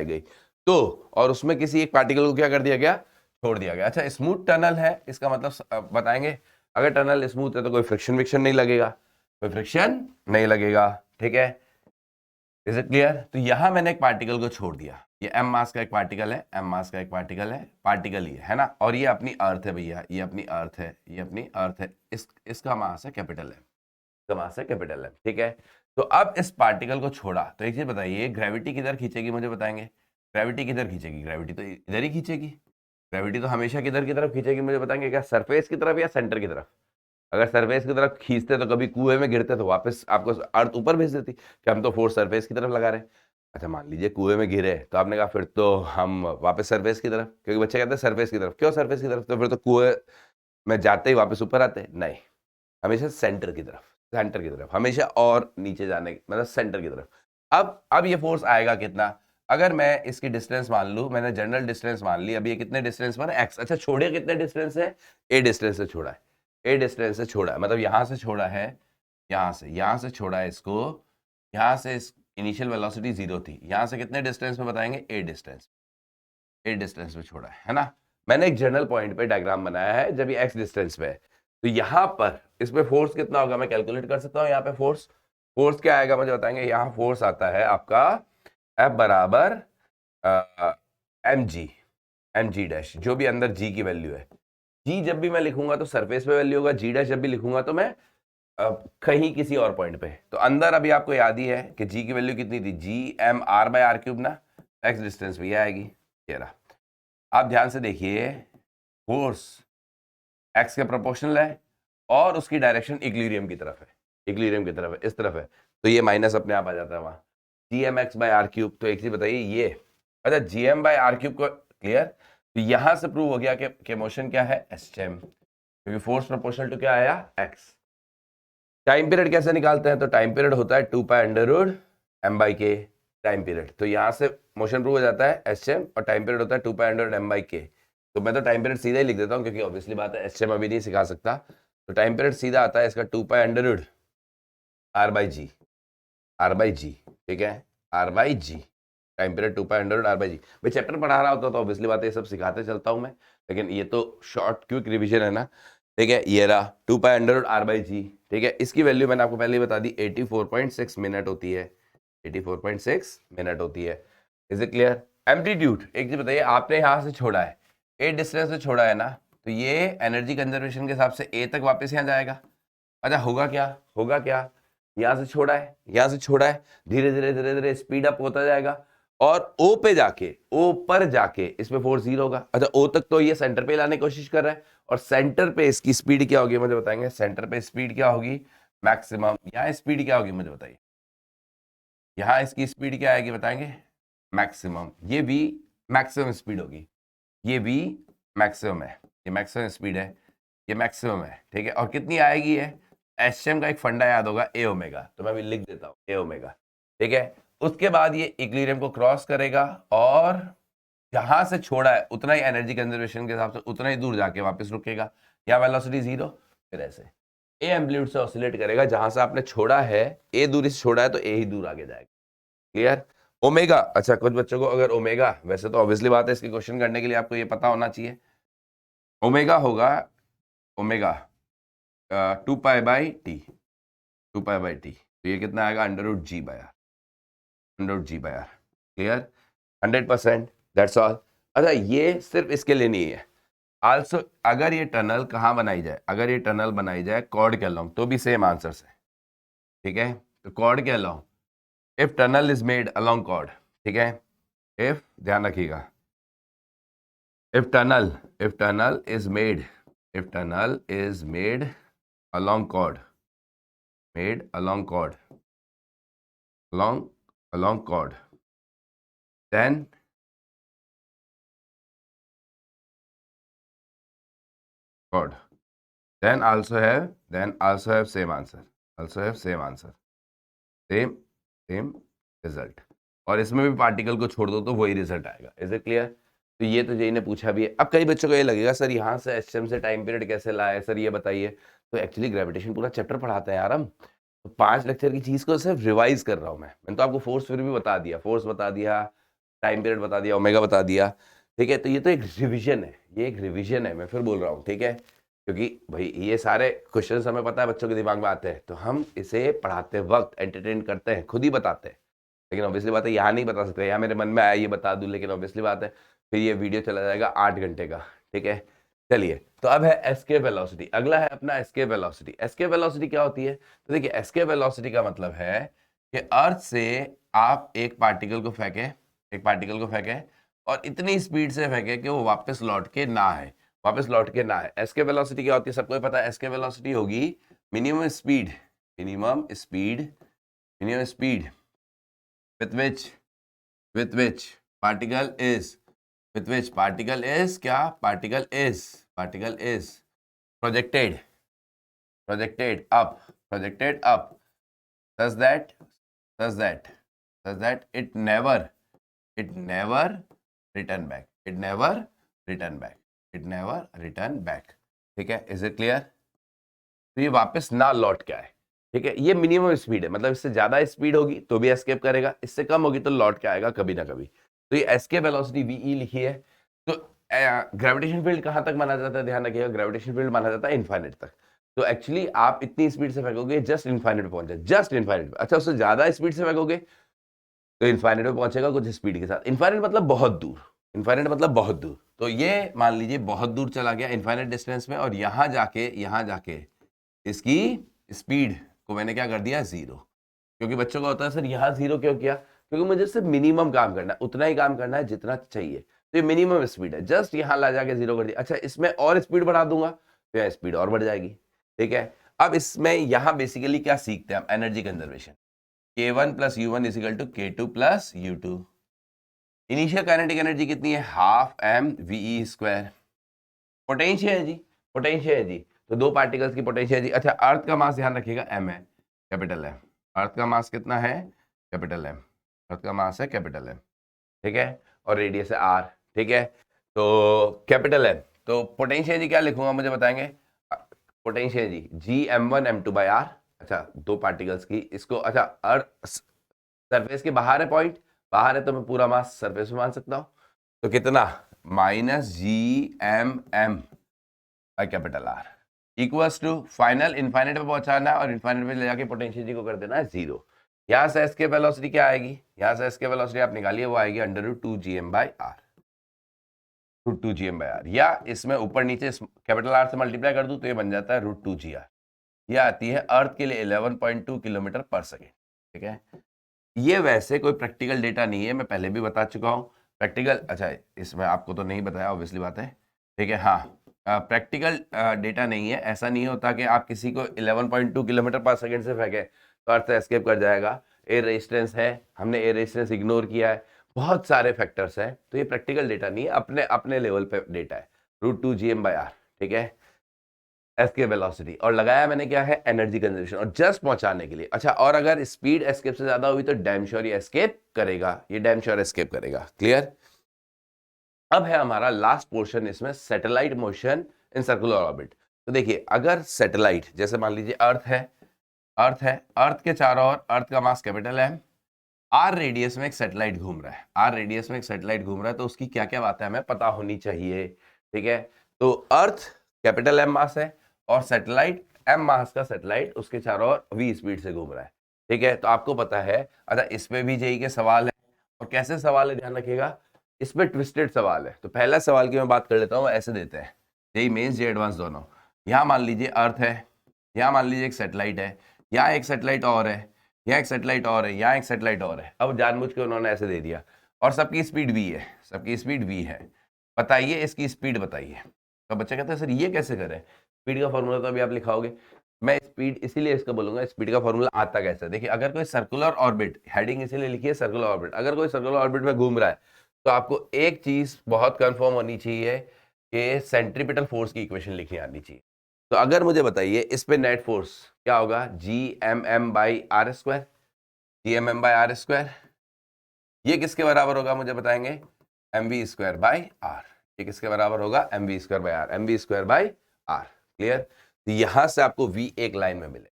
गई तो, और उसमें किसी एक पार्टिकल को क्या कर दिया गया, छोड़ दिया गया। अच्छा, स्मूथ टनल है, इसका मतलब बताएंगे, अगर टनल स्मूथ है तो कोई फ्रिक्शन नहीं लगेगा, ठीक है। Is it clear? तो यहां मैंने एक पार्टिकल को छोड़ दिया, ये m मास का एक पार्टिकल है, पार्टिकल ही है ना, और ये अपनी अर्थ है भैया, ये अपनी अर्थ है, इसका मास है कैपिटल M, ठीक है। तो अब इस पार्टिकल को छोड़ा, तो एक चीज बताइए, ग्रेविटी किधर खींचेगी, मुझे बताएंगे। ग्रेविटी किधर खींचेगी? ग्रेविटी तो इधर ही खींचेगी, ग्रेविटी तो हमेशा किधर की तरफ खींचेगी, मुझे बताएंगे क्या, सरफेस की तरफ या सेंटर की तरफ? अगर सरफेस की तरफ खींचते तो कभी कुएं में गिरते तो वापस आपको अर्थ ऊपर भेज देती, कि हम तो फोर्स सरफेस की तरफ लगा रहे हैं। अच्छा, मान लीजिए कुएं में गिरे, तो आपने कहा फिर तो हम वापस सरफेस की तरफ, क्योंकि बच्चे कहते हैं सरफेस की तरफ, क्यों सरफेस की तरफ, तो फिर तो कुएं में जाते ही वापस ऊपर आते, नहीं, हमेशा सेंटर की तरफ हमेशा, और नीचे जाने मतलब सेंटर की तरफ। अब ये फोर्स आएगा कितना, अगर मैं इसकी डिस्टेंस मान लूं, मैंने जनरल डिस्टेंस मान ली, अभी ये कितने डिस्टेंस पर है, x। अच्छा, छोड़े कितने डिस्टेंस है, a डिस्टेंस से छोड़ा है, मतलब यहां से छोड़ा है, यहां से छोड़ा है इसको, यहां से इनिशियल वेलोसिटी 0 थी, यहां से कितने डिस्टेंस में बताएंगे, a डिस्टेंस पे छोड़ा है ना। मैंने एक जनरल पॉइंट पे डायग्राम बनाया है, जब ये x डिस्टेंस पे है, तो यहां पर इस पे फोर्स कितना होगा मैं कैलकुलेट कर सकता हूं। यहाँ पे फोर्स क्या आएगा मुझे बताएंगे। यहाँ फोर्स आता है आपका F बराबर mg डैश, जो भी अंदर g की वैल्यू है। g जब भी मैं लिखूंगा तो सरफेस पे वैल्यू होगा, g डैश जब भी लिखूंगा तो मैं कहीं किसी और पॉइंट पे। तो अंदर अभी आपको याद ही है कि g की वैल्यू कितनी थी, g(m(r/r³ ना, x डिस्टेंस भी आएगी, ये रहा। आप ध्यान से देखिए, फोर्स x के प्रोपोर्शनल है और उसकी डायरेक्शन इक्विलिब्रियम की तरफ है, इस तरफ है, तो ये माइनस अपने आप आ जाता है वहां, gmx/r³। तो एक चीज बताइए, ये अच्छा gm/r³ को क्लियर, तो यहां से प्रूव हो गया कि मोशन क्या है, SHM, क्योंकि फोर्स प्रोपोर्शनल टू क्या आया, x। टाइम पीरियड कैसे निकालते हैं, तो टाइम पीरियड होता है 2 pi under root m/k time period, तो यहां से मोशन प्रूव हो जाता है SHM, और टाइम पीरियड होता है 2 पाई अंडर रूट m/k। तो मैं तो टाइम पीरियड सीधा ही लिख देता हूँ, क्योंकि ऑब्वियसली बात है एचएम अभी नहीं सिखा सकता, तो टाइम पीरियड सीधा आता है इसका 2π√r/g, r/g, ठीक है, r/g, टाइम पीरियड 2π√r/g। भाई चैप्टर पढ़ा रहा होता तो ऑब्वियसली बात है ये सब सिखाते चलता हूँ मैं, लेकिन ये तो शॉर्ट क्विक रिविजन है ना, ठीक है। ये रहा 2π√r/g, ठीक है। इसकी वैल्यू मैंने आपको पहले ही बता दी, 84.6 मिनट होती है, 84.6 मिनट होती है। Is it clear? एम्पलीट्यूड, एक चीज बताइए, आपने यहाँ से छोड़ा है, ए डिस्टेंस से छोड़ा है ना, तो ये एनर्जी कंजर्वेशन के हिसाब से ए तक वापस यहाँ जाएगा। अच्छा होगा क्या, होगा क्या, यहाँ से छोड़ा है, यहाँ से छोड़ा है, धीरे धीरे धीरे धीरे स्पीड अप होता जाएगा, और ओ पे जाके, ओ पर जाके इसमें फोर्स 0 होगा। अच्छा ओ तक तो ये सेंटर पे लाने की कोशिश कर रहा है, और सेंटर पे इसकी स्पीड क्या होगी मुझे बताएंगे, सेंटर पे स्पीड क्या होगी मैक्सिमम, यहाँ स्पीड क्या होगी मुझे बताइए, यहाँ इसकी स्पीड क्या आएगी बताएंगे, मैक्सिमम, ये भी मैक्सिमम स्पीड होगी, ये भी मैक्सिमम है, ये मैक्सिमम स्पीड है, ये मैक्सिमम है, ठीक है। और कितनी आएगी है, एचएम का एक फंडा याद होगा, ए ओमेगा, तो मैं भी लिख देता हूँ ए ओमेगा, ठीक है। उसके बाद ये इक्विलिब्रियम को क्रॉस करेगा, और जहां से छोड़ा है उतना ही एनर्जी कंजर्वेशन के हिसाब से उतना ही दूर जाके वापस रुकेगा, या वेलोसिटी 0, फिर ऐसे ए एम्पलीट्यूड से ऑसिलेट करेगा, जहां से आपने छोड़ा है, ए दूरी से छोड़ा है तो ए ही दूर आगे जाएगा। क्लियर? ओमेगा, अच्छा कुछ बच्चों को अगर ओमेगा, वैसे तो ऑब्वियसली बात है इसके क्वेश्चन करने के लिए आपको ये पता होना चाहिए, ओमेगा होगा, ओमेगा 2π/t, 2π/t, तो ये कितना आएगा √g/r, √g/r। Clear? 100%, that's all. अच्छा ये सिर्फ इसके लिए नहीं है, आल्सो अगर ये टनल कहाँ बनाई जाए, अगर ये टनल बनाई जाए कॉर्ड के अलोंग, तो भी सेम आंसर्स है, ठीक है। तो कॉर्ड के along, if tunnel is made along chord, ठीक है, इफ, ध्यान रखिएगा, if tunnel is made, if tunnel is made along chord, made along chord, along chord, then chord, then also have same answer, also have same answer, same result, और इसमें भी पार्टिकल को छोड़ दो तो वही रिजल्ट आएगा। Is it clear? तो ये तो जेई ने पूछा भी है। अब कई बच्चों को ये लगेगा सर यहाँ से एचएम से टाइम पीरियड कैसे लाए सर, ये बताइए। तो एक्चुअली ग्रेविटेशन पूरा चैप्टर पढ़ाते हैं यार हम, तो 5 लेक्चर की चीज को सिर्फ रिवाइज कर रहा हूँ मैंने तो आपको फोर्स फिर भी बता दिया, फोर्स बता दिया, टाइम पीरियड बता दिया, ओमेगा बता दिया, ठीक है। तो ये तो एक रिविजन है, ये एक रिविजन है, मैं फिर बोल रहा हूँ, ठीक है। क्योंकि भाई ये सारे क्वेश्चन हमें पता है बच्चों के दिमाग में आते हैं, तो हम इसे पढ़ाते वक्त एंटरटेन करते हैं, खुद ही बताते हैं, लेकिन ऑब्वियसली बात है यहाँ नहीं बता सकते, यहाँ मेरे मन में आया ये बता दूं, लेकिन ऑब्वियसली बात है फिर ये वीडियो चला जाएगा 8 घंटे का, ठीक है। चलिए, तो अब है एस्केप वेलोसिटी, अगला है अपना एस्केप वेलोसिटी। एस्केप वेलोसिटी क्या होती है? तो देखिए एस्केप वेलोसिटी का मतलब है कि अर्थ से आप एक पार्टिकल को फेंके, एक पार्टिकल को फेंके और इतनी स्पीड से फेंके कि वो वापस लौट के ना आए, वापस लौट के ना आए। एस्केप वेलोसिटी क्या होती है सबको पता है, एस्केप वेलोसिटी होगी minimum speed, minimum speed, minimum speed with which particle is, with which particle is क्या, particle is projected up, such that it never return back, ठीक है। Is it clear? तो ये वापस ना लौट के आए, ठीक है। ये मिनिमम स्पीड है, मतलब इससे ज्यादा स्पीड होगी तो भी एस्केप करेगा, इससे कम होगी तो लौट के आएगा कभी ना कभी। तो ये एस्केप वेलोसिटी वीई लिखी है। तो ग्रेविटेशन फील्ड कहां तक माना जाता है, ध्यान रखिएगा, ग्रेविटेशन फील्ड माना जाता है इनफाइनाइट तक। तो एक्चुअली आप इतनी स्पीड से फेंकोगे जस्ट इनफाइनाइट पे पहुंच जाए, जस्ट इनफाइनाइट। अच्छा उससे ज्यादा स्पीड से फेंकोगे तो इनफाइनाइट पे पहुंचेगा कुछ स्पीड के साथ। इनफाइनाइट मतलब बहुत दूर, इनफाइनाइट मतलब बहुत दूर। तो ये मान लीजिए बहुत दूर चला गया इनफाइनाइट डिस्टेंस में, और यहां जाके इसकी स्पीड को मैंने क्या कर दिया, 0। क्योंकि बच्चों का होता है सर यहाँ 0 क्यों किया, क्योंकि मुझे सिर्फ मिनिमम काम करना है, उतना ही काम करना है जितना चाहिए। तो ये मिनिमम स्पीड है, जस्ट यहाँ ला जाके 0 कर दिया। अच्छा इसमें और स्पीड बढ़ा दूंगा तो यहाँ स्पीड और बढ़ जाएगी, ठीक है। अब इसमें यहाँ बेसिकली क्या सीखते हैं हम, energy conservation. k1 + u1 = k2 + u2। Initial kinetic energy कितनी है, 12 mve²। पोटेंशियल है जी, पोटेंशियल है जी, तो दो पार्टिकल्स की पोटेंशियल है जी। अच्छा अर्थ का मास ध्यान रखिएगा m है, कैपिटल M। अर्थ का मास कितना है, कैपिटल M। अर्थ का मास है कैपिटल M, ठीक है, और रेडियस है r, ठीक है। तो कैपिटल एम, तो पोटेंशियल एनर्जी क्या लिखूंगा मुझे बताएंगे? Potential energy G m1 m2/r। अच्छा, दो पार्टिकल्स की, इसको अच्छा अर्थ सरफेस के बाहर है, पॉइंट बाहर है, तो मैं पूरा मास सरफेस में मान सकता हूं। तो कितना? -G m capital R equals to final infinite पे पहुंचाना है और इनफाइनाइट पे ले जाके पोटेंशियल जी को कर देना है 0। यहां से एस्केप वेलोसिटी क्या आएगी? यहां से एस्केप वेलोसिटी आप निकालिए, वो आएगी √2gm/r, √2gm/r, या इसमें ऊपर नीचे कैपिटल आर से मल्टीप्लाई कर दूं तो ये बन जाता है √2gr। ये आती है अर्थ के लिए 11.2 किलोमीटर पर सेकेंड। ठीक है, ये वैसे कोई प्रैक्टिकल डेटा नहीं है, मैं पहले भी बता चुका हूँ। प्रैक्टिकल, अच्छा इसमें आपको तो नहीं बताया, ऑब्वियसली बात है। ठीक है, हाँ, प्रैक्टिकल डेटा नहीं है। ऐसा नहीं होता कि आप किसी को 11.2 किलोमीटर पर सेकेंड से फेंके तो अर्थ से एस्केप कर जाएगा। एयर रेजिस्टेंस है, हमने एयर रेजिस्टेंस इग्नोर किया है, बहुत सारे फैक्टर्स हैं, तो ये प्रैक्टिकल डेटा नहीं है, अपने अपने लेवल पे डेटा है। √2gm/r, ठीक है, एस्केप वेलोसिटी, और लगाया मैंने क्या है? एनर्जी कंजर्वेशन, और जस्ट पहुंचाने के लिए। अच्छा, और अगर स्पीड एस्केप से ज्यादा हुई तो डैम श्योर ये एस्केप करेगा, ये डैम श्योर एस्केप करेगा। क्लियर? अब है हमारा लास्ट पोर्शन इसमें, satellite motion in circular orbit. तो देखिए, अगर सैटेलाइट, जैसे मान लीजिए अर्थ है, अर्थ के चारों ओर अर्थ का मास कैपिटल है, आर रेडियस में एक सैटेलाइट घूम रहा है, आर रेडियस में एक सैटेलाइट घूम रहा है, तो उसकी क्या क्या बातें हमें पता होनी चाहिए। ठीक है, तो अर्थ कैपिटल एम मास है और सैटेलाइट एम मास का सैटेलाइट उसके चारों ओर v स्पीड से घूम रहा है। ठीक है, तो आपको पता है। अच्छा, इसमें भी जेई के सवाल है, और कैसे सवाल है ध्यान रखिएगा, इसमें ट्विस्टेड सवाल है। तो पहला सवाल की मैं बात कर लेता हूँ, ऐसे देते हैं, जेई मेंस जेई एडवांस दोनों। यहाँ मान लीजिए अर्थ है, यहाँ मान लीजिए एक सैटेलाइट है, यहाँ एक सैटेलाइट और है, यहाँ एक सैटेलाइट और है, यहाँ एक सैटेलाइट और है। अब जानबूझ के उन्होंने ऐसे दे दिया, और सबकी स्पीड v है, सबकी स्पीड v है, बताइए इसकी स्पीड बताइए। तो बच्चे कहते हैं सर ये कैसे करें? स्पीड का फॉर्मूला तो अभी आप लिखाओगे, मैं स्पीड इसीलिए इसका बोलूंगा, स्पीड का फॉर्मूला आता कैसे। देखिए, अगर कोई सर्कुलर ऑर्बिट, हेडिंग इसीलिए लिखिए सर्कुलर ऑर्बिट, अगर कोई सर्कुलर ऑर्बिट में घूम रहा है तो आपको एक चीज बहुत कंफर्म होनी चाहिए कि सेंट्रीपिटल फोर्स की इक्वेशन लिखनी आनी चाहिए। तो अगर मुझे बताइए इस पे नेट फोर्स क्या होगा? Gmm/r², Gmm/r², ये किसके बराबर होगा मुझे बताएंगे? mv²/r। ये किसके बराबर होगा? mv²/r, mv²/r। क्लियर? तो यहां से आपको v एक लाइन में मिलेगा,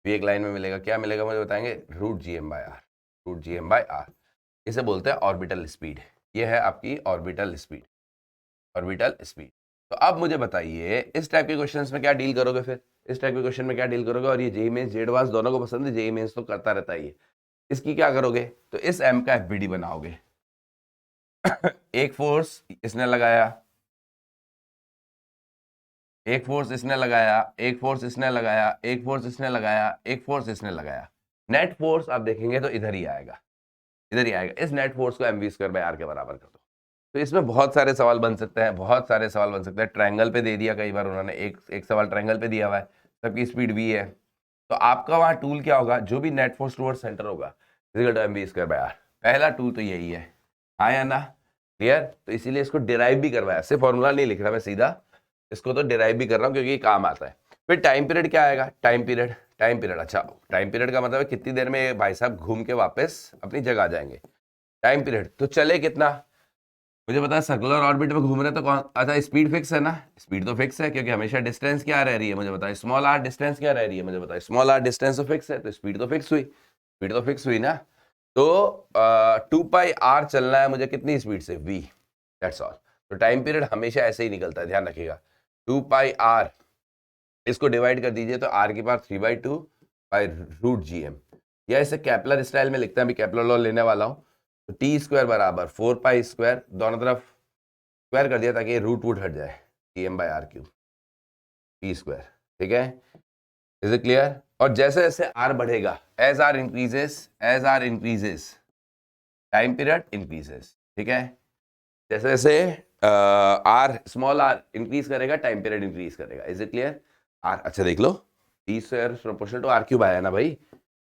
v एक लाइन में मिलेगा, क्या मिलेगा मुझे बताएंगे? √gm/r, √gm/r। इसे बोलते हैं ऑर्बिटल स्पीड। ये है आपकी ऑर्बिटल स्पीड, ऑर्बिटल स्पीड। तो अब मुझे बताइए इस टाइप के क्वेश्चंस में क्या डील करोगे? फिर इस टाइप के क्वेश्चन में क्या डील करोगे? और ये जेईई मेंस जेईई एडवांस दोनों को पसंद है, जेईई मेंस तो करता रहता है ये। इसकी क्या करोगे? तो इस एम का एफबीडी बनाओगे। एक फोर्स इसने लगाया, एक फोर्स इसने लगाया, एक फोर्स इसने लगाया, एक फोर्स इसने लगाया, एक फोर्स इसने लगाया। नेट फोर्स आप देखेंगे तो इधर ही आएगा, इधर ही आएगा। इस नेट फोर्स को mv²/r के बराबर कर दो। तो इसमें बहुत सारे सवाल बन सकते हैं, बहुत सारे सवाल बन सकते हैं। ट्रायंगल पे दे दिया कई बार उन्होंने, एक सवाल ट्रायंगल पे दिया हुआ है, सबकी स्पीड v है, तो आपका वहां टूल क्या होगा? जो भी नेट फोर्स टूवर्ड सेंटर होगा mv²/r। पहला टूल तो यही है, हाँ या ना? क्लियर? तो इसीलिए इसको डिराइव भी करवाया, सिर्फ फॉर्मूला नहीं लिख रहा मैं सीधा, इसको तो डिराइव भी कर रहा हूँ क्योंकि ये काम आता है। फिर टाइम पीरियड क्या आएगा? टाइम पीरियड, टाइम पीरियड, अच्छा टाइम पीरियड का मतलब है कितनी देर में भाई साहब घूम के वापस अपनी जगह आ जाएंगे। टाइम पीरियड तो चले कितना मुझे पता है, सर्कुलर ऑर्बिट में घूम रहे तो कौन, अच्छा स्पीड फिक्स है ना? स्पीड तो फिक्स है क्योंकि हमेशा डिस्टेंस क्या रह रही है मुझे बताए? Small R. डिस्टेंस क्या रह रही है मुझे बताए? Small R. डिस्टेंस तो फिक्स है, तो स्पीड तो फिक्स हुई, स्पीड तो फिक्स हुई ना। तो 2πr चलना है मुझे कितनी स्पीड से? v, that's all. तो टाइम पीरियड हमेशा ऐसे ही निकलता है, ध्यान रखिएगा। 2πr, इसको डिवाइड कर दीजिए तो r की पावर 3/2 बाई √gm, या इसे कैपलर स्टाइल में लिखते हैं, अभी कैपलर लॉ लेने वाला हूं। तो t² बराबर 4π², दोनों तरफ स्क्वायर कर दिया ताकि रूट वूट हट जाए, Gm/r³ t²। ठीक है, इज इट क्लियर? और जैसे जैसे r बढ़ेगा, as r increases time period increases. ठीक है, जैसे जैसे r स्मॉल r इंक्रीज करेगा, टाइम पीरियड इंक्रीज करेगा। Is it clear? r, अच्छा देख लो, t² प्रोपोर्शनल टू r³ आया ना भाई,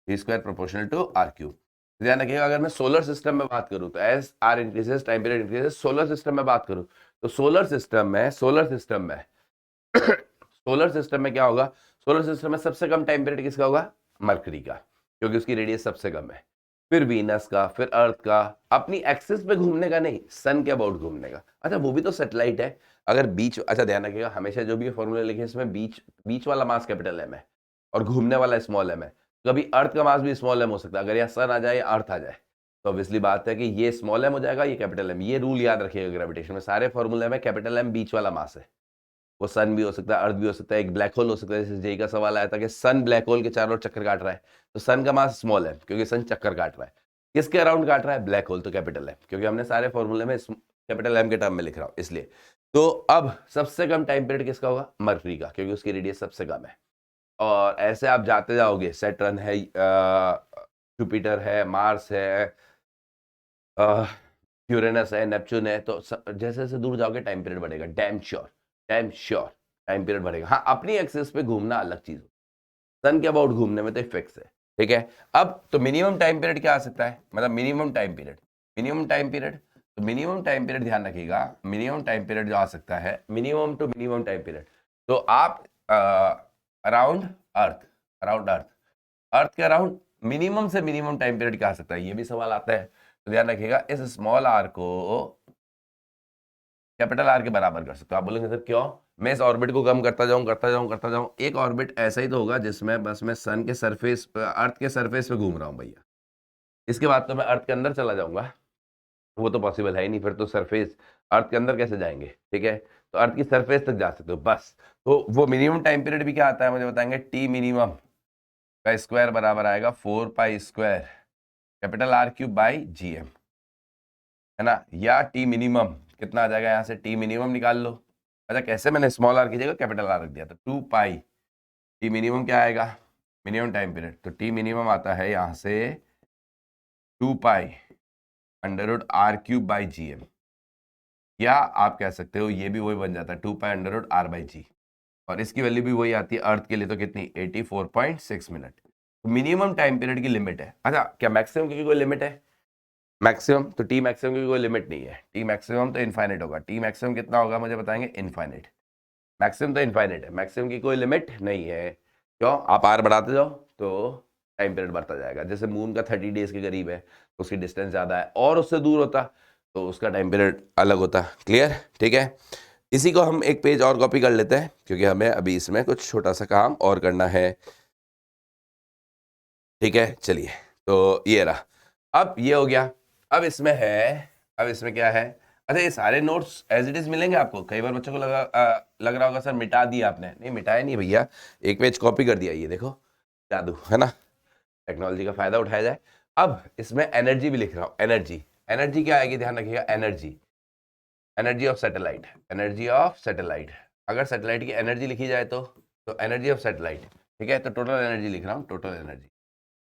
t² प्रोपोर्शनल टू r³। ध्यान रखिएगा, अगर मैं सोलर सिस्टम में बात करूं तो as R increases time period increases. Solar system में बात करूं तो सोलर सिस्टम में सोलर सिस्टम में क्या होगा? सोलर सिस्टम में सबसे कम टाइम पीरियड किसका होगा? मरकरी का, क्योंकि उसकी रेडियस सबसे कम है। फिर वीनस का, फिर अर्थ का, अपनी एक्सिस पे घूमने का नहीं, सन के अबाउट घूमने का। अच्छा वो भी तो सैटेलाइट है। अगर बीच, अच्छा ध्यान रखिएगा हमेशा जो भी फॉर्मूले लिखे इसमें बीच बीच वाला मास कैपिटल एम है और घूमने वाला स्मॉल एम है। कभी अर्थ का मास भी स्मॉल एम हो सकता है, अगर यहाँ सन आ जाए या अर्थ आ जाए तो ऑब्वियसली बात है कि ये स्मॉल एम हो जाएगा, ये कैपिटल एम। ये रूल याद रखिएगा ग्रेविटेशन में, सारे फॉर्मूले में कैपिटल एम बीच वाला मास है। वो सन भी हो सकता है, अर्थ भी हो सकता है, एक ब्लैक होल हो सकता है। जैसे जेई का सवाल आया था कि सन ब्लैक होल के चारों ओर चक्कर काट रहा है, तो सन का मास स्मॉल है क्योंकि सन चक्कर काट रहा है। किसके अराउंड काट रहा है? ब्लैक होल, तो कैपिटल है, क्योंकि हमने सारे फॉर्मूले में कैपिटल एम के टर्म में लिख रहा हूं इसलिए। तो अब सबसे कम टाइम पीरियड किसका होगा? मर्करी का, क्योंकि उसकी रेडियस सबसे कम है। और ऐसे आप जाते जाओगे, सैटर्न है, जुपिटर है, मार्स है, यूरेनस है, नेपच्यून है, तो जैसे जैसे दूर जाओगे टाइम पीरियड बढ़ेगा। Damn sure, damn sure time period बढ़ेगा। हाँ अपनी एक्सिस पे घूमना अलग चीज है, सन के अबाउट घूमने में तो फिक्स है। ठीक है, अब तो मिनिमम टाइम पीरियड क्या आ सकता है? मतलब minimum time period, minimum time period, तो मिनिमम टाइम पीरियड ध्यान रखिएगा, मिनिमम टाइम पीरियड जो आ सकता है, minimum to minimum time period, तो आप around earth, around earth, earth के अराउंड मिनिमम से मिनिमम टाइम पीरियड क्या आ सकता है? ये भी सवाल आता है, तो ध्यान रखिएगा इस स्मॉल आर को कैपिटल आर के बराबर कर सकते हो। आप बोलेंगे सर क्यों? मैं इस ऑर्बिट को कम करता जाऊं करता जाऊं करता जाऊं, एक ऑर्बिट ऐसा ही तो होगा जिसमें बस मैं सन के सरफेस, अर्थ के सरफेस पे घूम रहा हूं भैया। इसके बाद तो मैं अर्थ के अंदर चला जाऊंगा, वो तो पॉसिबल है ही नहीं, फिर तो सरफेस, अर्थ के अंदर कैसे जाएंगे? ठीक है, तो अर्थ की सरफेस तक जा सकते हो बस। तो वो मिनिमम टाइम पीरियड भी क्या आता है मुझे बताएंगे? टी मिनिमम का स्क्वायर बराबर आएगा 4 pi square capital R cube by G M, है ना। या टी मिनिमम कितना आ जाएगा? यहाँ से टी मिनिमम निकाल लो। अच्छा कैसे? मैंने स्मॉल आर की जगह कैपिटल आर रख दिया था। 2 पाई, टी मिनिमम क्या आएगा? मिनिमम टाइम पीरियड, तो टी मिनिमम आता है यहाँ से 2 pi under root R cube by G M, या आप कह सकते हो ये भी वही बन जाता है 2 pi under root R by G, और इसकी वैल्यू भी वही आती है अर्थ के लिए, तो कितनी? 84.6 मिनट। तो मिनिमम टाइम पीरियड की लिमिट है। अच्छा क्या मैक्सिमम की कोई लिमिट है? मैक्सिमम तो टी मैक्सिमम की कोई लिमिट नहीं है, टी मैक्सिमम तो इनफाइनाइट होगा। टी मैक्सिमम कितना होगा मुझे बताएंगे? इनफाइनाइट। मैक्सिमम तो इनफाइनाइट है, मैक्सिमम की कोई लिमिट नहीं है। क्यों? आप आर बढ़ाते जाओ तो टाइम पीरियड बढ़ता जाएगा। जैसे मून का 30 डेज के करीब है तो उसकी डिस्टेंस ज़्यादा है, और उससे दूर होता तो उसका टाइम पीरियड अलग होता। क्लियर? ठीक है, इसी को हम एक पेज और कॉपी कर लेते हैं क्योंकि हमें अभी इसमें कुछ छोटा सा काम और करना है। ठीक है चलिए, तो ये रहा, अब ये हो गया। अब इसमें है, अब इसमें क्या है? अच्छा ये सारे नोट्स एज इट इज मिलेंगे आपको। कई बार बच्चों को लग रहा होगा सर मिटा दिया आपने। नहीं मिटाया नहीं भैया, एक पेज कॉपी कर दिया। ये देखो जादू है ना, टेक्नोलॉजी का फायदा उठाया जाए। अब इसमें एनर्जी भी लिख रहा हूँ। एनर्जी, एनर्जी क्या आएगी ध्यान रखिएगा? Energy, energy of satellite, energy of satellite. अगर सैटेलाइट की एनर्जी लिखी जाए तो एनर्जी ऑफ सैटेलाइट। ठीक है, तो टोटल एनर्जी लिख रहा हूँ, टोटल एनर्जी।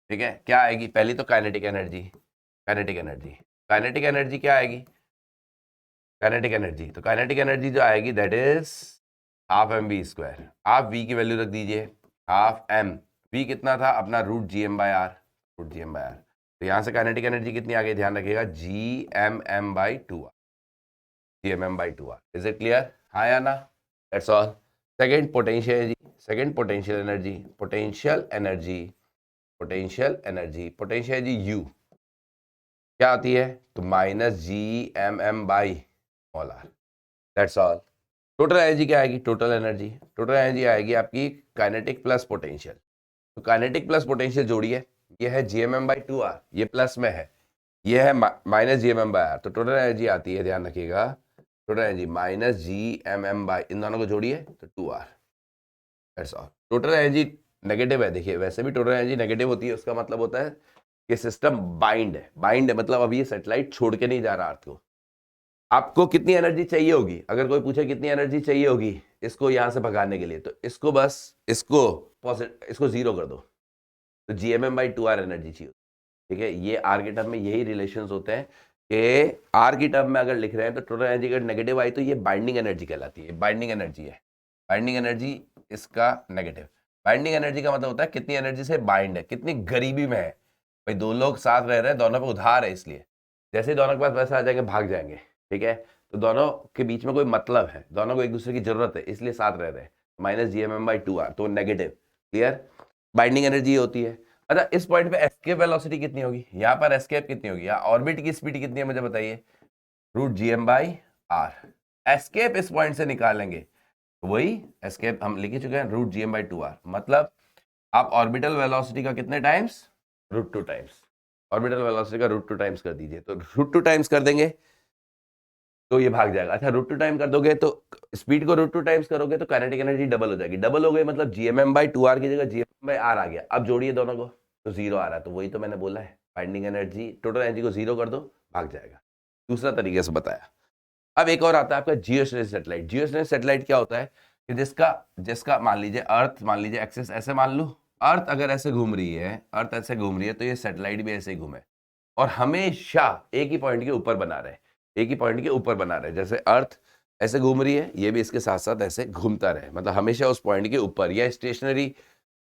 ठीक है, क्या आएगी? पहली तो kinetic energy, kinetic energy, kinetic energy क्या आएगी? काइनेटिक एनर्जी, तो काइनेटिक एनर्जी जो आएगी that is half M V square. आप वी की वैल्यू रख दीजिए हाफ एम, वी कितना था अपना? Root G M by R, root G M by R. तो यहाँ से काइनेटिक एनर्जी कितनी आ गई? ध्यान रखिएगा G M M by 2 R, G M M by 2 R. Is it clear? हाँ या ना? That's all. Second potential energy, second potential energy, potential energy, potential energy, potential energy U क्या आती है? तो minus G M M by small R, that's all. Total energy क्या आएगी? टोटल एनर्जी, टोटल एनर्जी आएगी आपकी काइनेटिक प्लस पोटेंशियल। तो काइनेटिक प्लस पोटेंशियल जोड़िए, ये है G M M by 2 R, ये प्लस में है, ये है minus G M M by R, तो टोटल एनर्जी आती है, ध्यान रखिएगा, total energy minus G M M by, इन दोनों को जोड़िए तो 2 R, that's all. Total energy negative है, देखिए वैसे भी टोटल एनर्जी नेगेटिव होती है, उसका मतलब होता है कि सिस्टम बाइंड है, बाइंड है मतलब अभी ये सैटेलाइट छोड़ के नहीं जा रहा अर्थ को। आपको कितनी एनर्जी चाहिए होगी? अगर कोई पूछे कितनी एनर्जी चाहिए होगी इसको यहां से भगाने के लिए, तो इसको बस इसको जीरो कर दो, तो G M M by 2 R energy चाहिए। ठीक है, ये आर के टर्म में यही रिलेशंस होते हैं कि आर की टर्म में अगर लिख रहे हैं तो टोटल एनर्जी अगर नेगेटिव आई तो ये बाइंडिंग एनर्जी कहलाती है, बाइंडिंग एनर्जी है, बाइंडिंग एनर्जी इसका नेगेटिव। बाइंडिंग एनर्जी का मतलब होता है कितनी एनर्जी से बाइंड है, कितनी गरीबी में है। भाई दो लोग साथ रह रहे हैं, दोनों पे उधार है, इसलिए जैसे ही दोनों के पास पैसे आ जाएंगे भाग जाएंगे। ठीक है, तो दोनों के बीच में कोई मतलब है, दोनों को एक दूसरे की जरूरत है, इसलिए साथ रह रहे हैं। Minus G M M by 2 R तो नेगेटिव। क्लियर? बाइंडिंग एनर्जी होती है। अच्छा, इस पॉइंट पे एस्केप वेलोसिटी कितनी होगी, यहाँ पर एस्केप कितनी होगी, यहाँ ऑर्बिट की स्पीड कितनी है मुझे बताइए, √gm/r। एस्केप इस पॉइंट से निकालेंगे तो वही एस्केप हम लिख चुके हैं √gm/2r, मतलब आप ऑर्बिटल वेलोसिटी का कितने टाइम्स, √2 टाइम्स, ऑर्बिटल वेलोसिटी का √2 टाइम्स कर दीजिए, तो √2 टाइम्स कर देंगे तो ये भाग जाएगा। अच्छा, √2 टाइम कर दोगे तो स्पीड को √2 टाइम्स करोगे तो काइनेटिक एनर्जी डबल हो जाएगी, डबल हो गई मतलब gmm/2r की जगह gm/r आ गया। अब जोड़िए दोनों को तो 0 आ रहा है, तो वही तो मैंने बोला है, बाइंडिंग एनर्जी, टोटल एनर्जी को 0 कर दो, भाग जाएगा। दूसरा तरीके से बताया। अब एक और आता है आपका जियोस्टेशनरी सैटेलाइट। जियोस्टेशनरी सैटेलाइट क्या होता है कि जिसका जिसका मान लीजिए अर्थ, मान लीजिए एक्सिस ऐसे मान लो, अर्थ अगर ऐसे घूम रही है, अर्थ ऐसे घूम रही है, तो ये सैटेलाइट भी ऐसे ही घूमे और हमेशा एक ही पॉइंट के ऊपर बना रहे, एक ही पॉइंट के ऊपर बना रहे। जैसे अर्थ ऐसे घूम रही है, ये भी इसके साथ साथ ऐसे घूमता रहे, मतलब हमेशा उस पॉइंट के ऊपर। या स्टेशनरी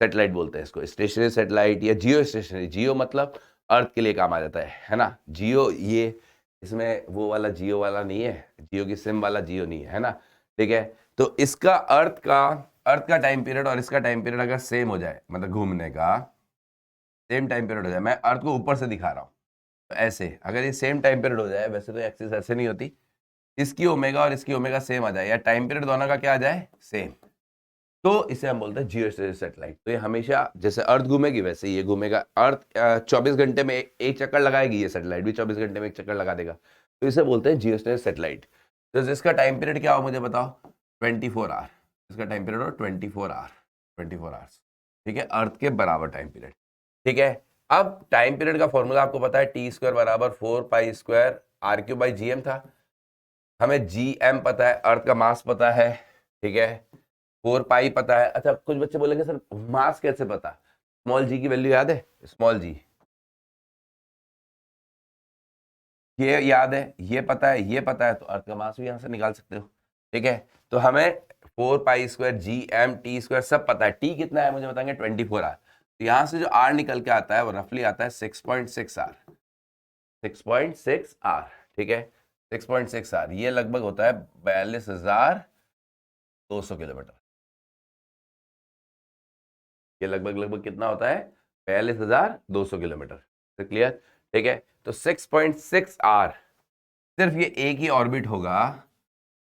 सैटेलाइट बोलते हैं इसको, स्टेशनरी सैटेलाइट या जियो स्टेशनरी। जियो मतलब अर्थ के लिए काम आ जाता है ना। जियो, ये इसमें वो वाला जियो वाला नहीं है, जियो की सिम वाला जियो नहीं है ना, ठीक है। तो इसका अर्थ का टाइम पीरियड और इसका टाइम पीरियड अगर सेम हो जाए, मतलब घूमने का सेम टाइम पीरियड हो जाए, मैं अर्थ को ऊपर से दिखा रहा हूँ तो ऐसे, अगर ये सेम टाइम पीरियड हो जाए, वैसे तो एक्सिस ऐसे नहीं होती, इसकी ओमेगा और इसकी ओमेगा सेम आ जाए, या टाइम पीरियड दोनों का क्या आ जाए, सेम, तो इसे हम बोलते हैं जियोस्टेशनरी सैटेलाइट। तो ये हमेशा जैसे अर्थ घूमेगी वैसे ये घूमेगा। अर्थ 24 घंटे में एक चक्कर लगाएगी, ये सैटेलाइट भी 24 घंटे में एक चक्कर लगा देगा, तो इसे बोलते हैं जियोस्टेशनरी सैटेलाइट। तो इसका टाइम पीरियड क्या हो मुझे बताओ, 24 आवर। इसका टाइम पीरियड हो 24 आवर, 24 आवर्स, ठीक है, अर्थ के बराबर टाइम पीरियड, ठीक है। अब टाइम पीरियड का फॉर्मूला आपको पता है, T² बराबर 4π² r³ था। हमें gm पता है, अर्थ का मास पता है, ठीक है, 4π पता है। अच्छा, कुछ बच्चे बोलेंगे सर मास कैसे पता, स्मॉल जी की वैल्यू याद है, स्मॉल जी ये याद है, ये पता है, ये पता है, तो अर्थ का मास भी यहां से निकाल सकते हो, ठीक है। तो हमें 4π² gm/t² सब पता है। टी कितना है मुझे बताएंगे, 24 आर। तो यहां से जो आर निकल के आता है वो रफली आता है 6.6 आर, 6.6 आर, ठीक है, 6.6 आर। ये लगभग होता है 42,200 किलोमीटर। ये लगभग कितना होता है, 42,200 किलोमीटर। तो क्लियर, ठीक है। तो 6.6 आर, सिर्फ ये एक ही ऑर्बिट होगा,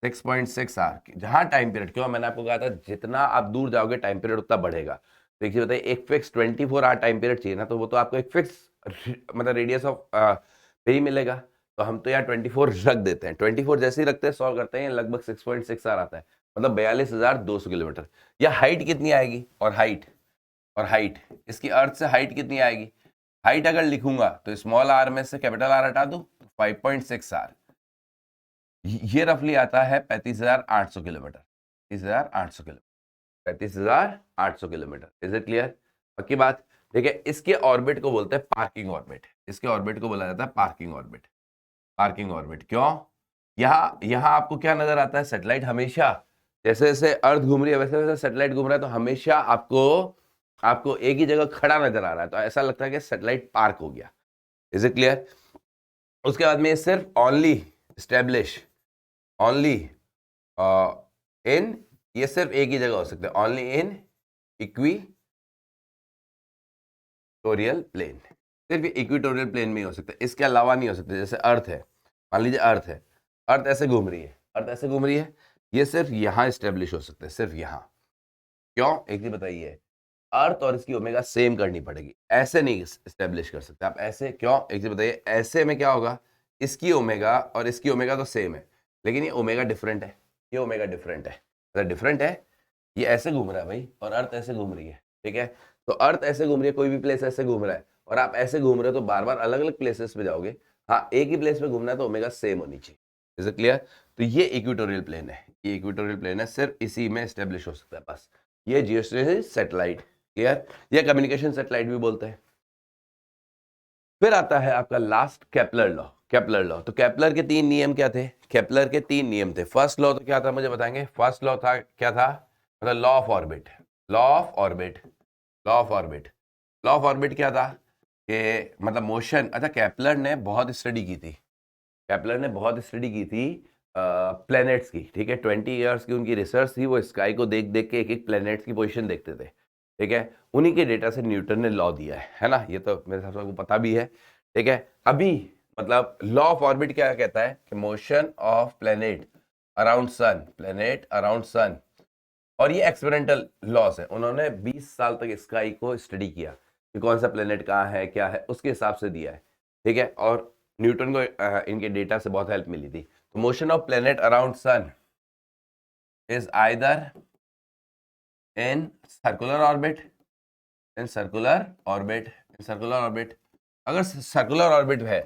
6.6 आर, जहां टाइम पीरियड, क्यों मैंने आपको कहा था जितना आप दूर जाओगे टाइम पीरियड उतना बढ़ेगा। तो देखिए बताइए, एक फिक्स 24 आवर टाइम पीरियड चाहिए ना, तो वो तो आपको एक फिक्स मतलब रेडियस ऑफ पे ही मिलेगा। तो हम तो यहाँ 24 रख देते हैं, 24 जैसे ही रखते हैं, सॉल्व करते हैं, लगभग 6.6 आर आता है, मतलब 42,200 किलोमीटर। या हाइट कितनी आएगी, और हाइट इसकी अर्थ से हाइट कितनी आएगी, हाइट अगर लिखूंगा तो स्मॉल आर में से कैपिटल आर हटा दूं, 5.6 आर, ये रफली आता है 35,800 kilometre, 35,800 kilometre, 35,800 kilometre. Is it clear, पक्की बात, ठीक है। इसके ऑर्बिट को बोलते हैं पार्किंग ऑर्बिट, इसके ऑर्बिट को बोला जाता है पार्किंग ऑर्बिट। पार्किंग ऑर्बिट क्यों, यहाँ यहाँ आपको क्या नजर आता है, सैटेलाइट हमेशा जैसे जैसे अर्थ घूम रही है वैसे वैसे सैटेलाइट घूम रहा है, तो हमेशा आपको आपको एक ही जगह खड़ा नजर आ रहा है, तो ऐसा लगता है कि सैटेलाइट पार्क हो गया। Is it clear. उसके बाद में सिर्फ ओनली स्टैब्लिश, ओनली इन, ये सिर्फ एक ही जगह हो सकता है, ओनली इन इक्विटोरियल प्लेन, सिर्फ इक्विटोरियल प्लेन में ही हो सकता है, इसके अलावा नहीं हो सकता। जैसे अर्थ है, मान लीजिए अर्थ है, अर्थ ऐसे घूम रही है, अर्थ ऐसे घूम रही है, ये सिर्फ यहाँ स्टेब्लिश हो सकता है, सिर्फ यहाँ। क्यों, एक चीज बताइए, अर्थ और इसकी ओमेगा सेम करनी पड़ेगी, ऐसे नहीं स्टेब्लिश कर सकते आप, ऐसे क्यों, एक चीज बताइए, ऐसे में क्या होगा, इसकी ओमेगा और इसकी ओमेगा तो सेम है, लेकिन ये ओमेगा डिफरेंट है, ये ओमेगा डिफरेंट है, अगर डिफरेंट है, ये ऐसे घूम रहा है भाई और अर्थ ऐसे घूम रही है, ठीक है। तो अर्थ ऐसे घूम रही है, कोई भी प्लेस ऐसे घूम रहा है और आप ऐसे घूम रहे हो, तो बार बार अलग अलग प्लेसेस पे जाओगे। हाँ, एक ही प्लेस पे घूमना है तो ओमेगा सेम होनी चाहिए। Is it clear. तो ये इक्वेटोरियल प्लेन है, ये इक्वेटोरियल प्लेन है, सिर्फ इसी में एस्टेब्लिश हो सकता है बस। ये जियोस्टेशनरी सैटेलाइट, क्लियर, या कम्युनिकेशन सैटेलाइट भी बोलते हैं। फिर आता है आपका last, Kepler law. Kepler law, तो केपलर के 3 नियम क्या थे, केपलर के 3 नियम थे। फर्स्ट लॉ तो क्या था मुझे बताएंगे, फर्स्ट लॉ था क्या था, मतलब law of orbit, law of orbit, law of orbit, law of orbit क्या था कि मतलब मोशन। अच्छा, केपलर ने बहुत स्टडी की थी, केपलर ने बहुत स्टडी की थी प्लैनेट्स की, ठीक है, 20 इयर्स की उनकी रिसर्च थी, वो स्काई को देख देख के एक एक प्लैनेट्स की पोजीशन देखते थे। ठीक है, उन्हीं के डेटा से न्यूटन ने लॉ दिया है ना, ये तो मेरे हिसाब से आपको पता भी है। ठीक है, अभी मतलब लॉ ऑफ ऑर्बिट क्या कहता है कि motion of planet around sun, planet around sun, और ये एक्सपेरिमेंटल लॉस है, उन्होंने 20 साल तक स्काई को स्टडी किया कि कौन सा प्लेनेट कहाँ है क्या है, उसके हिसाब से दिया है। ठीक है, और न्यूटन को इनके डेटा से बहुत हेल्प मिली थी। तो motion of planet around sun is either in circular orbit, in circular orbit, in circular orbit. अगर सर्कुलर ऑर्बिट है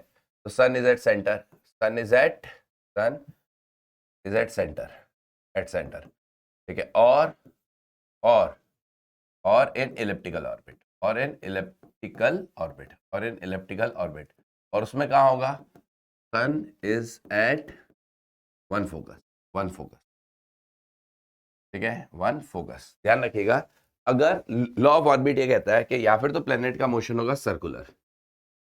तो sun is at centre, sun is at centre, at centre. ठीक है, और इन इलिप्टिकल ऑर्बिट, और इन इलिप्टिकल ऑर्बिट, और इन इलिप्टिकल ऑर्बिट, और उसमें कहाँ होगा, sun is at one focus, one focus. ठीक है, वन फोकस, ध्यान रखिएगा। अगर लॉ ऑफ ऑर्बिट ये कहता है कि या फिर तो प्लेनेट का मोशन होगा सर्कुलर,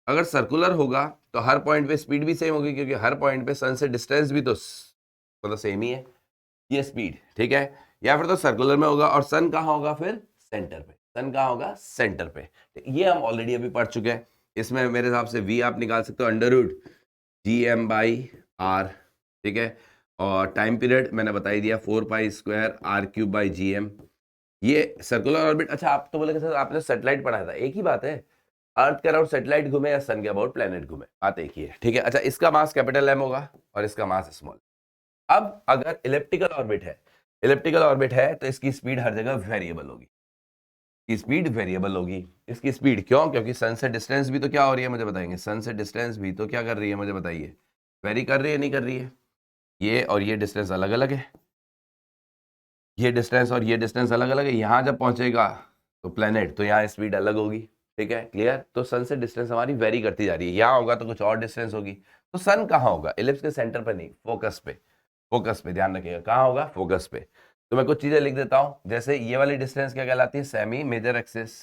अगर सर्कुलर होगा तो हर पॉइंट पे स्पीड भी सेम होगी, क्योंकि हर पॉइंट पे सन से डिस्टेंस भी तो मतलब सेम ही है, ये स्पीड। ठीक है, या फिर तो सर्कुलर में होगा और सन कहाँ होगा फिर, सेंटर पे, सन कहाँ होगा, सेंटर पे। ये हम ऑलरेडी अभी पढ़ चुके हैं। इसमें मेरे हिसाब से v आप निकाल सकते हो √GM/r। ठीक है, और टाइम पीरियड मैंने बता ही दिया 4π² r³/gm। ये सर्कुलर ऑर्बिट। अच्छा, आप तो बोले सर आपने सैटेलाइट पढ़ा था, एक ही बात है, अर्थ के अराउंड सैटेलाइट घूमे या सन के अबाउट प्लेनेट घूमे, बात एक ही है। ठीक है, अच्छा, इसका मास कैपिटल M होगा और इसका मास स्मॉल। अब अगर इलिप्टिकल ऑर्बिट है, इलिप्टिकल ऑर्बिट है तो इसकी स्पीड हर जगह वेरिएबल होगी, इसकी स्पीड वेरिएबल होगी। इसकी स्पीड क्यों, क्योंकि सन से डिस्टेंस भी तो क्या हो रही है मुझे बताएंगे, सन से डिस्टेंस भी तो क्या कर रही है मुझे बताइए, वेरी कर रही है नहीं कर रही है। ये और ये डिस्टेंस अलग अलग है, ये डिस्टेंस और ये डिस्टेंस अलग अलग है। यहाँ जब पहुंचेगा तो प्लेनेट, तो यहाँ स्पीड अलग होगी। ठीक है, क्लियर। तो सन से डिस्टेंस हमारी वेरी करती जा रही है, यहाँ होगा तो कुछ और डिस्टेंस होगी। तो सन कहाँ होगा, इलिप्स के सेंटर पर नहीं, फोकस पे, फोकस पे ध्यान रखिएगा, कहाँ होगा, फोकस पे। तो मैं कुछ चीजें लिख देता हूं, जैसे ये वाली डिस्टेंस क्या कहलाती है, सेमी मेजर एक्सिस।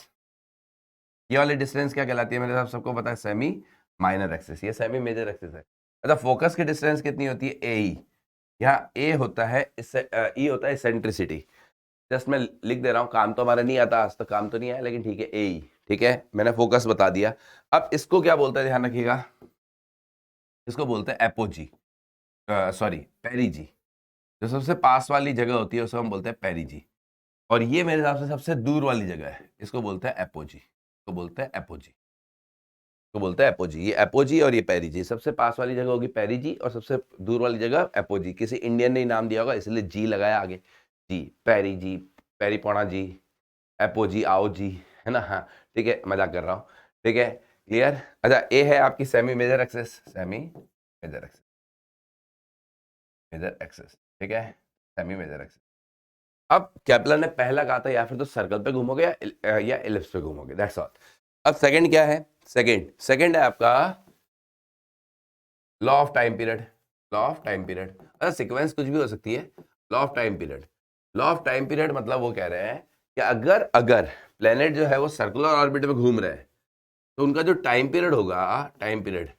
ये वाली डिस्टेंस क्या कहलाती है मेरे हिसाब सबको पता है, सेमी माइनर एक्सिस। ये सेमी मेजर एक्सिस है। अच्छा, फोकस की डिस्टेंस कितनी होती है, ए ई। यहाँ ए होता है, इससे ई होता है सेंट्रिसिटी। जस्ट मैं लिख दे रहा हूँ, काम तो हमारा नहीं आता, आज तक काम तो नहीं आया, लेकिन ठीक है, ए ई। ठीक है, मैंने फोकस बता दिया। अब इसको क्या बोलता है ध्यान रखिएगा, इसको बोलते हैं एपोजी, सॉरी पेरीजी। जो सबसे पास वाली जगह होती है उसको हम बोलते हैं पेरीजी, और ये मेरे हिसाब से सबसे दूर वाली जगह है, इसको बोलते हैं एपोजी, इसको बोलते हैं एपोजी, इसको बोलते हैं एपोजी। ये एपोजी और ये पेरीजी, सबसे पास वाली जगह होगी पेरीजी और सबसे दूर वाली जगह एपोजी। किसी इंडियन ने नाम दिया होगा इसलिए जी लगाया आगे, जी, पेरीजी, पेरीपोना जी, एपोजी, आओ जी, है ना। हाँ ठीक है, मजाक कर रहा हूँ। ठीक है, क्लियर। अच्छा, ए है आपकी semi major axis, semi major axis, major axis. ठीक है, सेमी मेजर एक्सेस। अब केपलर ने पहला कहा था या फिर तो सर्कल पे घूमोगे या इलिप्स पे घूमोगे, दैट्स ऑल। अब सेकंड क्या है, सेकंड है आपका law of time period, law of time period. अच्छा, सीक्वेंस कुछ भी हो सकती है, law of time period. Law of time period मतलब वो कह रहे हैं कि अगर अगर प्लेनेट जो है वो सर्कुलर ऑर्बिट में घूम रहे हैं तो उनका जो टाइम पीरियड होगा, time period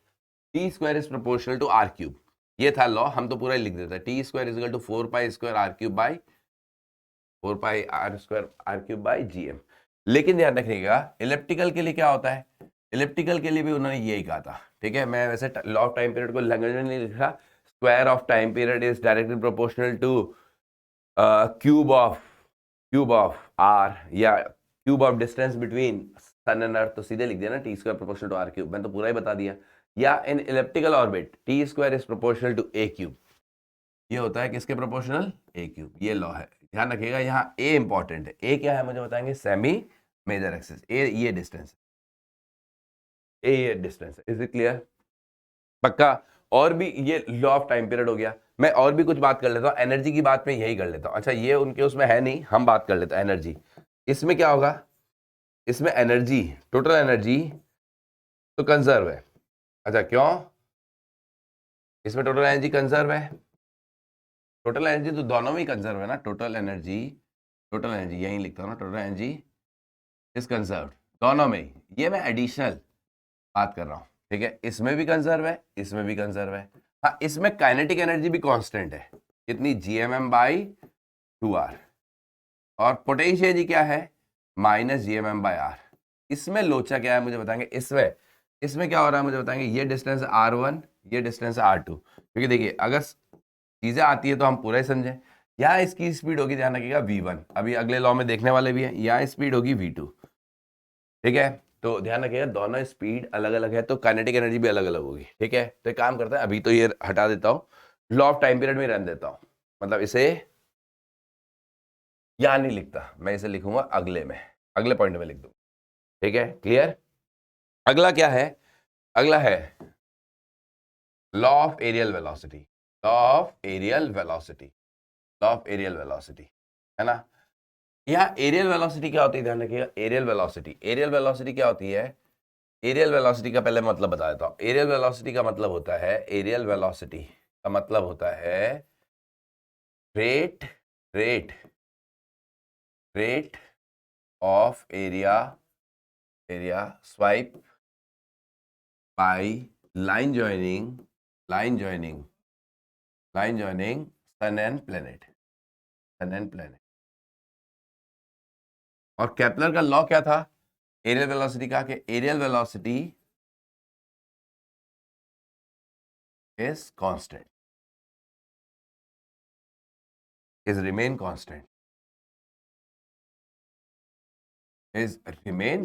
T² is proportional to r³। ये था लॉ, हम तो पूरा ही लिख देते हैं, T² is equal to 4π² r³/gm। लेकिन ध्यान रखिएगा, इलिप्टिकल के लिए क्या होता है, इलिप्टिकल के लिए भी उन्होंने यही कहा था। ठीक है, मैं वैसे लॉ ऑफ टाइम पीरियड को लैंग्वेज में नहीं लिखा, square of time period is directly proportional to cube of R, या cube of distance between sun and earth, तो सीधे लिख दिया ना, T² प्रोपोर्शनल टू r³, मैंने तो पूरा ही बता दिया। या in elliptical orbit T² is proportional to a³, ये होता है किसके प्रोपोर्शनल, a³। ये लॉ है, ध्यान रखिएगा। यहाँ a इंपॉर्टेंट है, a क्या है मुझे बताएंगे, सेमी मेजर एक्सिस, a ये डिस्टेंस है, a ये डिस्टेंस है। इज इट क्लियर, पक्का। और भी ये लॉ ऑफ टाइम पीरियड हो गया। मैं और भी कुछ बात कर लेता हूँ, एनर्जी की बात में यही कर लेता हूँ। अच्छा, ये उनके उसमें है नहीं, हम बात कर लेते हैं एनर्जी। इसमें क्या होगा, इसमें एनर्जी, टोटल एनर्जी तो कंजर्व है। अच्छा, क्यों, इसमें टोटल एनर्जी कंजर्व है, टोटल एनर्जी तो दोनों में ही कंजर्व है ना, टोटल एनर्जी, टोटल एनर्जी यही लिखता हूँ ना, टोटल एनर्जी इज कंजर्व, दोनों में ही। ये मैं एडिशनल बात कर रहा हूँ। ठीक है, इसमें भी कंजर्व है, इसमें भी कंजर्व है। हाँ, इसमें काइनेटिक एनर्जी भी कांस्टेंट है, कितनी, GMM/2r। और पोटेंशियल एनर्जी क्या है, minus G M M by R. इसमें लोचा क्या है मुझे बताएंगे, इसमें क्या हो रहा है मुझे बताएंगे, ये डिस्टेंस R1, ये डिस्टेंस R2। क्योंकि देखिए अगर चीजें आती है तो हम पूरा ही समझें। यहाँ इसकी स्पीड होगी, ध्यान रखिएगा V1, अभी अगले लॉ में देखने वाले भी है। यहाँ स्पीड होगी V2, ठीक है। तो ध्यान रखिएगा दोनों स्पीड अलग अलग है तो काइनेटिक एनर्जी भी अलग अलग होगी, ठीक है। तो एक काम करता है, अभी तो ये हटा देता हूँ, लॉ ऑफ टाइम पीरियड में रहने देता हूँ, मतलब इसे यहाँ नहीं लिखता, मैं इसे लिखूंगा अगले में, अगले पॉइंट में लिख दूँ, ठीक है। क्लियर। अगला क्या है, अगला है law of areal velocity. Law of areal velocity, law of areal velocity, है ना। यहाँ एरियल वेलोसिटी क्या होती है, ध्यान रखिएगा। एरियल वेलोसिटी, एरियल वेलोसिटी क्या होती है, एरियल वेलोसिटी का पहले मतलब बता देता हूँ। एरियल वेलोसिटी का मतलब होता है, एरियल वेलोसिटी का मतलब होता है rate rate rate of area swipe by line joining sun and planet, और केपलर का लॉ क्या था एरियल वेलोसिटी का, कि areal velocity is constant, is remain constant, is remain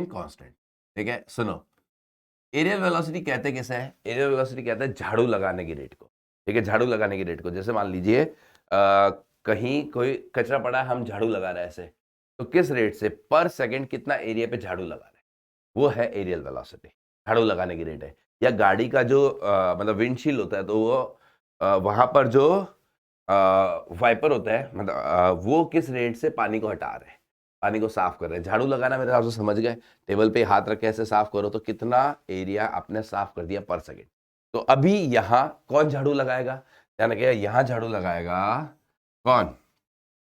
constant, ठीक है। सुनो, एरियल वेलोसिटी कहते कैसे है, एरियल वेलोसिटी कहते हैं झाड़ू लगाने की रेट को, ठीक है। झाड़ू लगाने की रेट को, जैसे मान लीजिए कहीं कोई कचरा पड़ा है, हम झाड़ू लगा रहे हैं ऐसे, तो किस रेट से पर सेकंड कितना एरिया पे झाड़ू लगा रहे हैं, वो है एरियल वेलोसिटी, झाड़ू लगाने की रेट है। या गाड़ी का जो मतलब विंडशील्ड होता है, तो वो वहां पर जो वाइपर होता है, मतलब वो किस रेट से पानी को हटा रहे हैं, पानी को साफ कर रहे हैं। झाड़ू लगाना मेरे हिसाब से समझ गए, टेबल पे हाथ रख के ऐसे साफ करो तो कितना एरिया आपने साफ कर दिया पर सेकेंड। तो अभी यहाँ कौन झाड़ू लगाएगा, ध्यान रखिएगा, यहाँ झाड़ू लगाएगा कौन,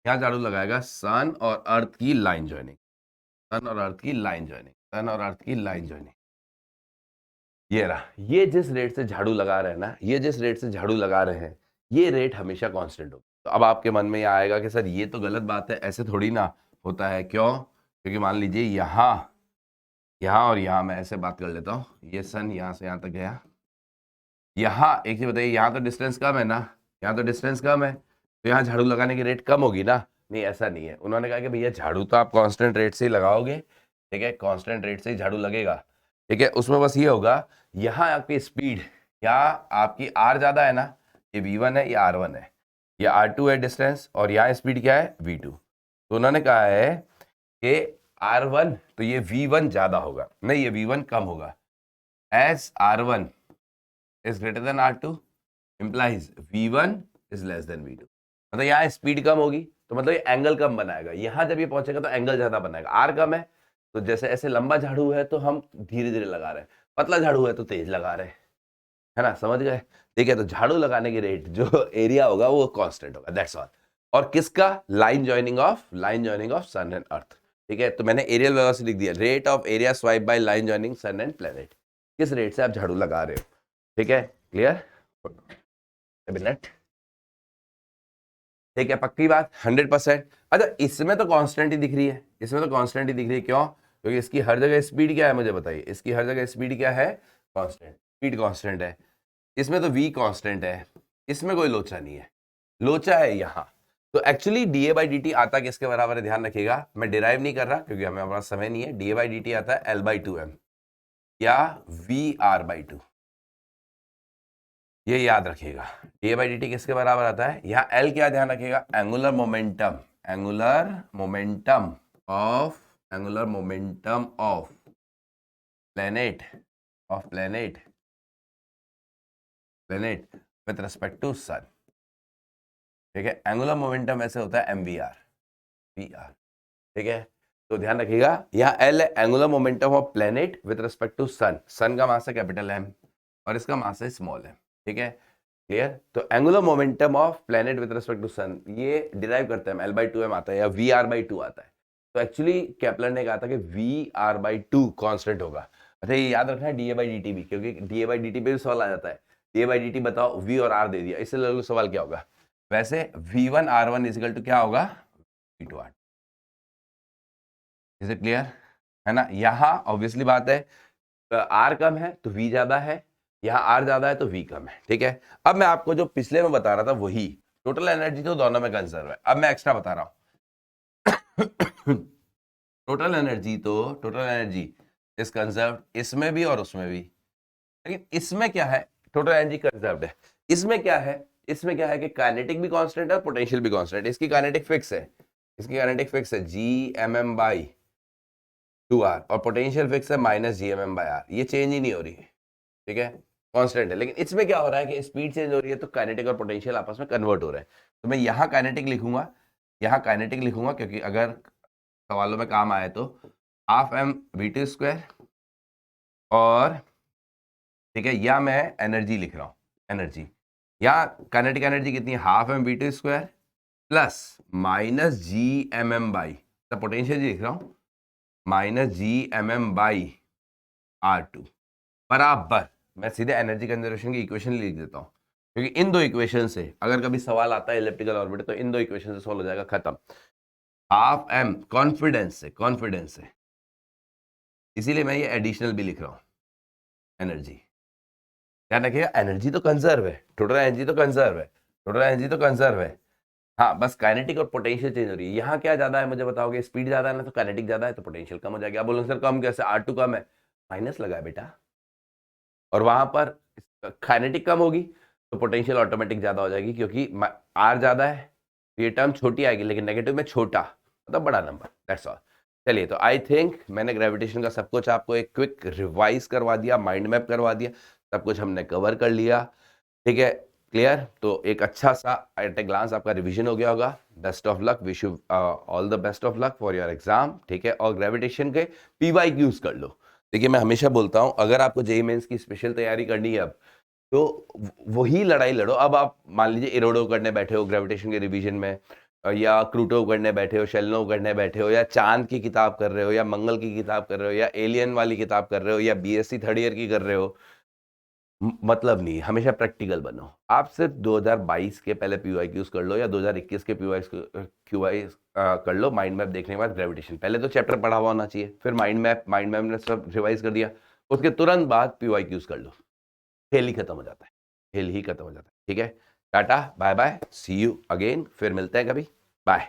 यहाँ झाड़ू लगाएगा सन और अर्थ की लाइन ज्वाइनिंग, सन और अर्थ की लाइन ज्वाइनिंग, सन और अर्थ की लाइन ज्वाइनिंग। ये रहा, ये जिस रेट से झाड़ू लगा रहे हैं ना, ये जिस रेट से झाड़ू लगा रहे हैं, ये रेट हमेशा कांस्टेंट होगी। तो अब आपके मन में ये आएगा कि सर ये तो गलत बात है, ऐसे थोड़ी ना होता है। क्यों, क्योंकि मान लीजिए यहाँ और यहाँ, मैं ऐसे बात कर लेता हूँ, ये सन यहाँ से यहाँ तक गया, यहाँ एक चीज बताइए, यहाँ तो डिस्टेंस कम है ना, यहाँ तो डिस्टेंस कम है, तो यहाँ झाड़ू लगाने की रेट कम होगी ना। नहीं, ऐसा नहीं है। उन्होंने कहा कि भैया झाड़ू तो आप कांस्टेंट रेट से ही लगाओगे, ठीक है, कांस्टेंट रेट से ही झाड़ू लगेगा, ठीक है। उसमें बस ये होगा, यहाँ आपकी स्पीड, या आपकी आर ज्यादा है ना, ये V1 है, ये R1 है, ये R2 है डिस्टेंस, और यहाँ स्पीड क्या है V2। तो उन्होंने कहा है कि R1 तो ये V1 ज्यादा होगा, नहीं ये V1 कम होगा। As R1 is greater than R2 implies V1 is less than V2। मतलब यहाँ स्पीड कम होगी तो मतलब ये एंगल कम बनाएगा, यहाँ जब ये पहुंचेगा तो एंगल ज्यादा बनाएगा। आर कम है तो जैसे ऐसे लंबा झाड़ू है तो हम धीरे धीरे लगा रहे हैं, पतला झाड़ू है तो तेज लगा रहे हैं, है ना, समझ गए। ठीक है, तो झाड़ू लगाने की रेट जो एरिया होगा वो कांस्टेंट होगा, दैट्स ऑल। और किसका, line joining of sun and earth, ठीक है। तो मैंने एरियल वेलोसिटी लिख दिया, rate of area swipe by line joining sun and planet, किस रेट से आप झाड़ू लगा रहे हो, ठीक है। क्लियर, मिनट, ठीक है, पक्की बात 100%। अच्छा, इसमें तो कांस्टेंट ही दिख रही है, इसमें तो कांस्टेंट ही दिख रही है, क्यों, क्योंकि इसकी हर जगह स्पीड क्या है मुझे बताइए, इसकी हर जगह स्पीड क्या है, कांस्टेंट, स्पीड कांस्टेंट है। इसमें तो v कांस्टेंट है, इसमें कोई लोचा नहीं है, लोचा है यहाँ। तो एक्चुअली da/dt आता किसके बराबर है, ध्यान रखिएगा, मैं डिराइव नहीं कर रहा क्योंकि हमें हमारा समय नहीं है। da/dt आता है L/2m या VR/2, ये याद रखिएगा। da/dt किसके बराबर आता है, यहाँ L क्या, ध्यान रखिएगा, angular momentum, angular momentum of planet with respect to sun, ठीक है। एंगुलर मोमेंटम ऐसे होता है mvr, ठीक है। तो ध्यान रखिएगा, यहाँ L है angular momentum of planet with respect to sun, sun का मास है कैपिटल M और इसका मास है स्मॉल m, ठीक है। क्लियर। तो angular momentum of planet with respect to sun, ये डिराइव करते हैं L/2m आता है या VR/2 आता है। तो एक्चुअली केपलर ने कहा था कि VR/2 कांस्टेंट होगा। अच्छा, ये याद रखना है da/dt भी, क्योंकि da/dt पे भी सवाल आ जाता है, da/dt बताओ, v और r दे दिया, इससे लगभग सवाल क्या होगा, वैसे V1 R1 इक्वल टू क्या होगा, V2 R2। Is it clear? है ना? यहाँ ऑब्वियसली बात है, आर कम है तो वी ज्यादा है, यहाँ आर ज्यादा है तो वी कम है, ठीक है। अब मैं आपको जो पिछले में बता रहा था वही, टोटल एनर्जी तो दोनों में कंजर्व है, अब मैं एक्स्ट्रा बता रहा हूं। टोटल एनर्जी इज कंजर्व इसमें भी और उसमें भी, लेकिन इसमें क्या है, टोटल एनर्जी कंजर्व्ड है, इसमें क्या है कि काइनेटिक भी कांस्टेंट है और पोटेंशियल भी कांस्टेंट है। इसकी काइनेटिक फिक्स है G M M by 2r, और पोटेंशियल फिक्स है minus G M M by R, ये चेंज ही नहीं हो रही है, ठीक है, कांस्टेंट है। लेकिन इसमें क्या हो रहा है कि स्पीड चेंज हो रही है, तो काइनेटिक और पोटेंशियल आपस में कन्वर्ट हो रहे हैं। तो मैं यहाँ काइनेटिक लिखूंगा क्योंकि अगर सवालों में काम आए तो half M V T square, और ठीक है, या मैं एनर्जी लिख रहा हूँ, एनर्जी यहाँ काइनेटिक एनर्जी कितनी है, half M V T square plus minus G M M by, तो पोटेंशियल जी लिख रहा हूँ minus G M M by R two बराबर, मैं सीधे एनर्जी कंजर्वेशन की इक्वेशन लिख देता हूँ, क्योंकि इन दो इक्वेशन से अगर कभी सवाल आता है इलेप्टिकल ऑर्बिट तो इन दो इक्वेशन से सॉल्व हो जाएगा, खत्म। हाफ एम कॉन्फिडेंस से, इसीलिए मैं ये एडिशनल भी लिख रहा हूँ एनर्जी। ध्यान रखिएगा, एनर्जी तो कंजर्व है, टोटल एनर्जी तो कंजर्व है, हाँ, बस काइनेटिक और पोटेंशियल चेंज हो रही है। यहाँ क्या ज्यादा है मुझे बताओगे, स्पीड ज्यादा है ना, तो काइनेटिक ज्यादा है तो पोटेंशियल कम हो जाएगा। आप बोलोगे सर कम कैसे, R2 कम है, माइनस लगा है बेटा, और वहां पर काइनेटिक कम होगी तो पोटेंशियल ऑटोमेटिक ज्यादा हो जाएगी, क्योंकि R ज्यादा है तो ये टर्म छोटी आएगी, लेकिन नेगेटिव में छोटा मतलब बड़ा नंबर, दैट्स ऑल। चलिए, तो आई थिंक मैंने ग्रेविटेशन का सब कुछ आपको एक क्विक रिवाइज करवा दिया, माइंड मैप करवा दिया, सब कुछ हमने कवर कर लिया, ठीक है, क्लियर। तो एक अच्छा सा एट ए ग्लांस आपका रिवीजन हो गया होगा। Best of luck, wish you all the best of luck for your exam, ठीक है। और ग्रेविटेशन के PYQs कर लो। देखिए, मैं हमेशा बोलता हूं, अगर आपको जेईई मेंस की स्पेशल तैयारी करनी है अब, तो वही लड़ाई लड़ो। अब आप मान लीजिए इरोडो करने बैठे हो ग्रेविटेशन के रिवीजन में, या क्रूटो करने बैठे हो, शेल्नो करने बैठे हो, या चांद की किताब कर रहे हो, या मंगल की किताब कर रहे हो, या एलियन वाली किताब कर रहे हो, या BSc थर्ड ईयर की कर रहे हो, मतलब नहीं, हमेशा प्रैक्टिकल बनो। आप सिर्फ 2022 के पहले PYQs कर लो, या 2021 के QIs कर लो, माइंड मैप देखने के बाद ग्रेविटेशन। पहले तो चैप्टर पढ़ा हुआ होना चाहिए, फिर माइंड मैप ने सब रिवाइज कर दिया, उसके तुरंत बाद PYQs कर लो, खेल ही खत्म हो जाता है, ठीक है। Tata, bye bye, see you again, फिर मिलते हैं कभी, बाय।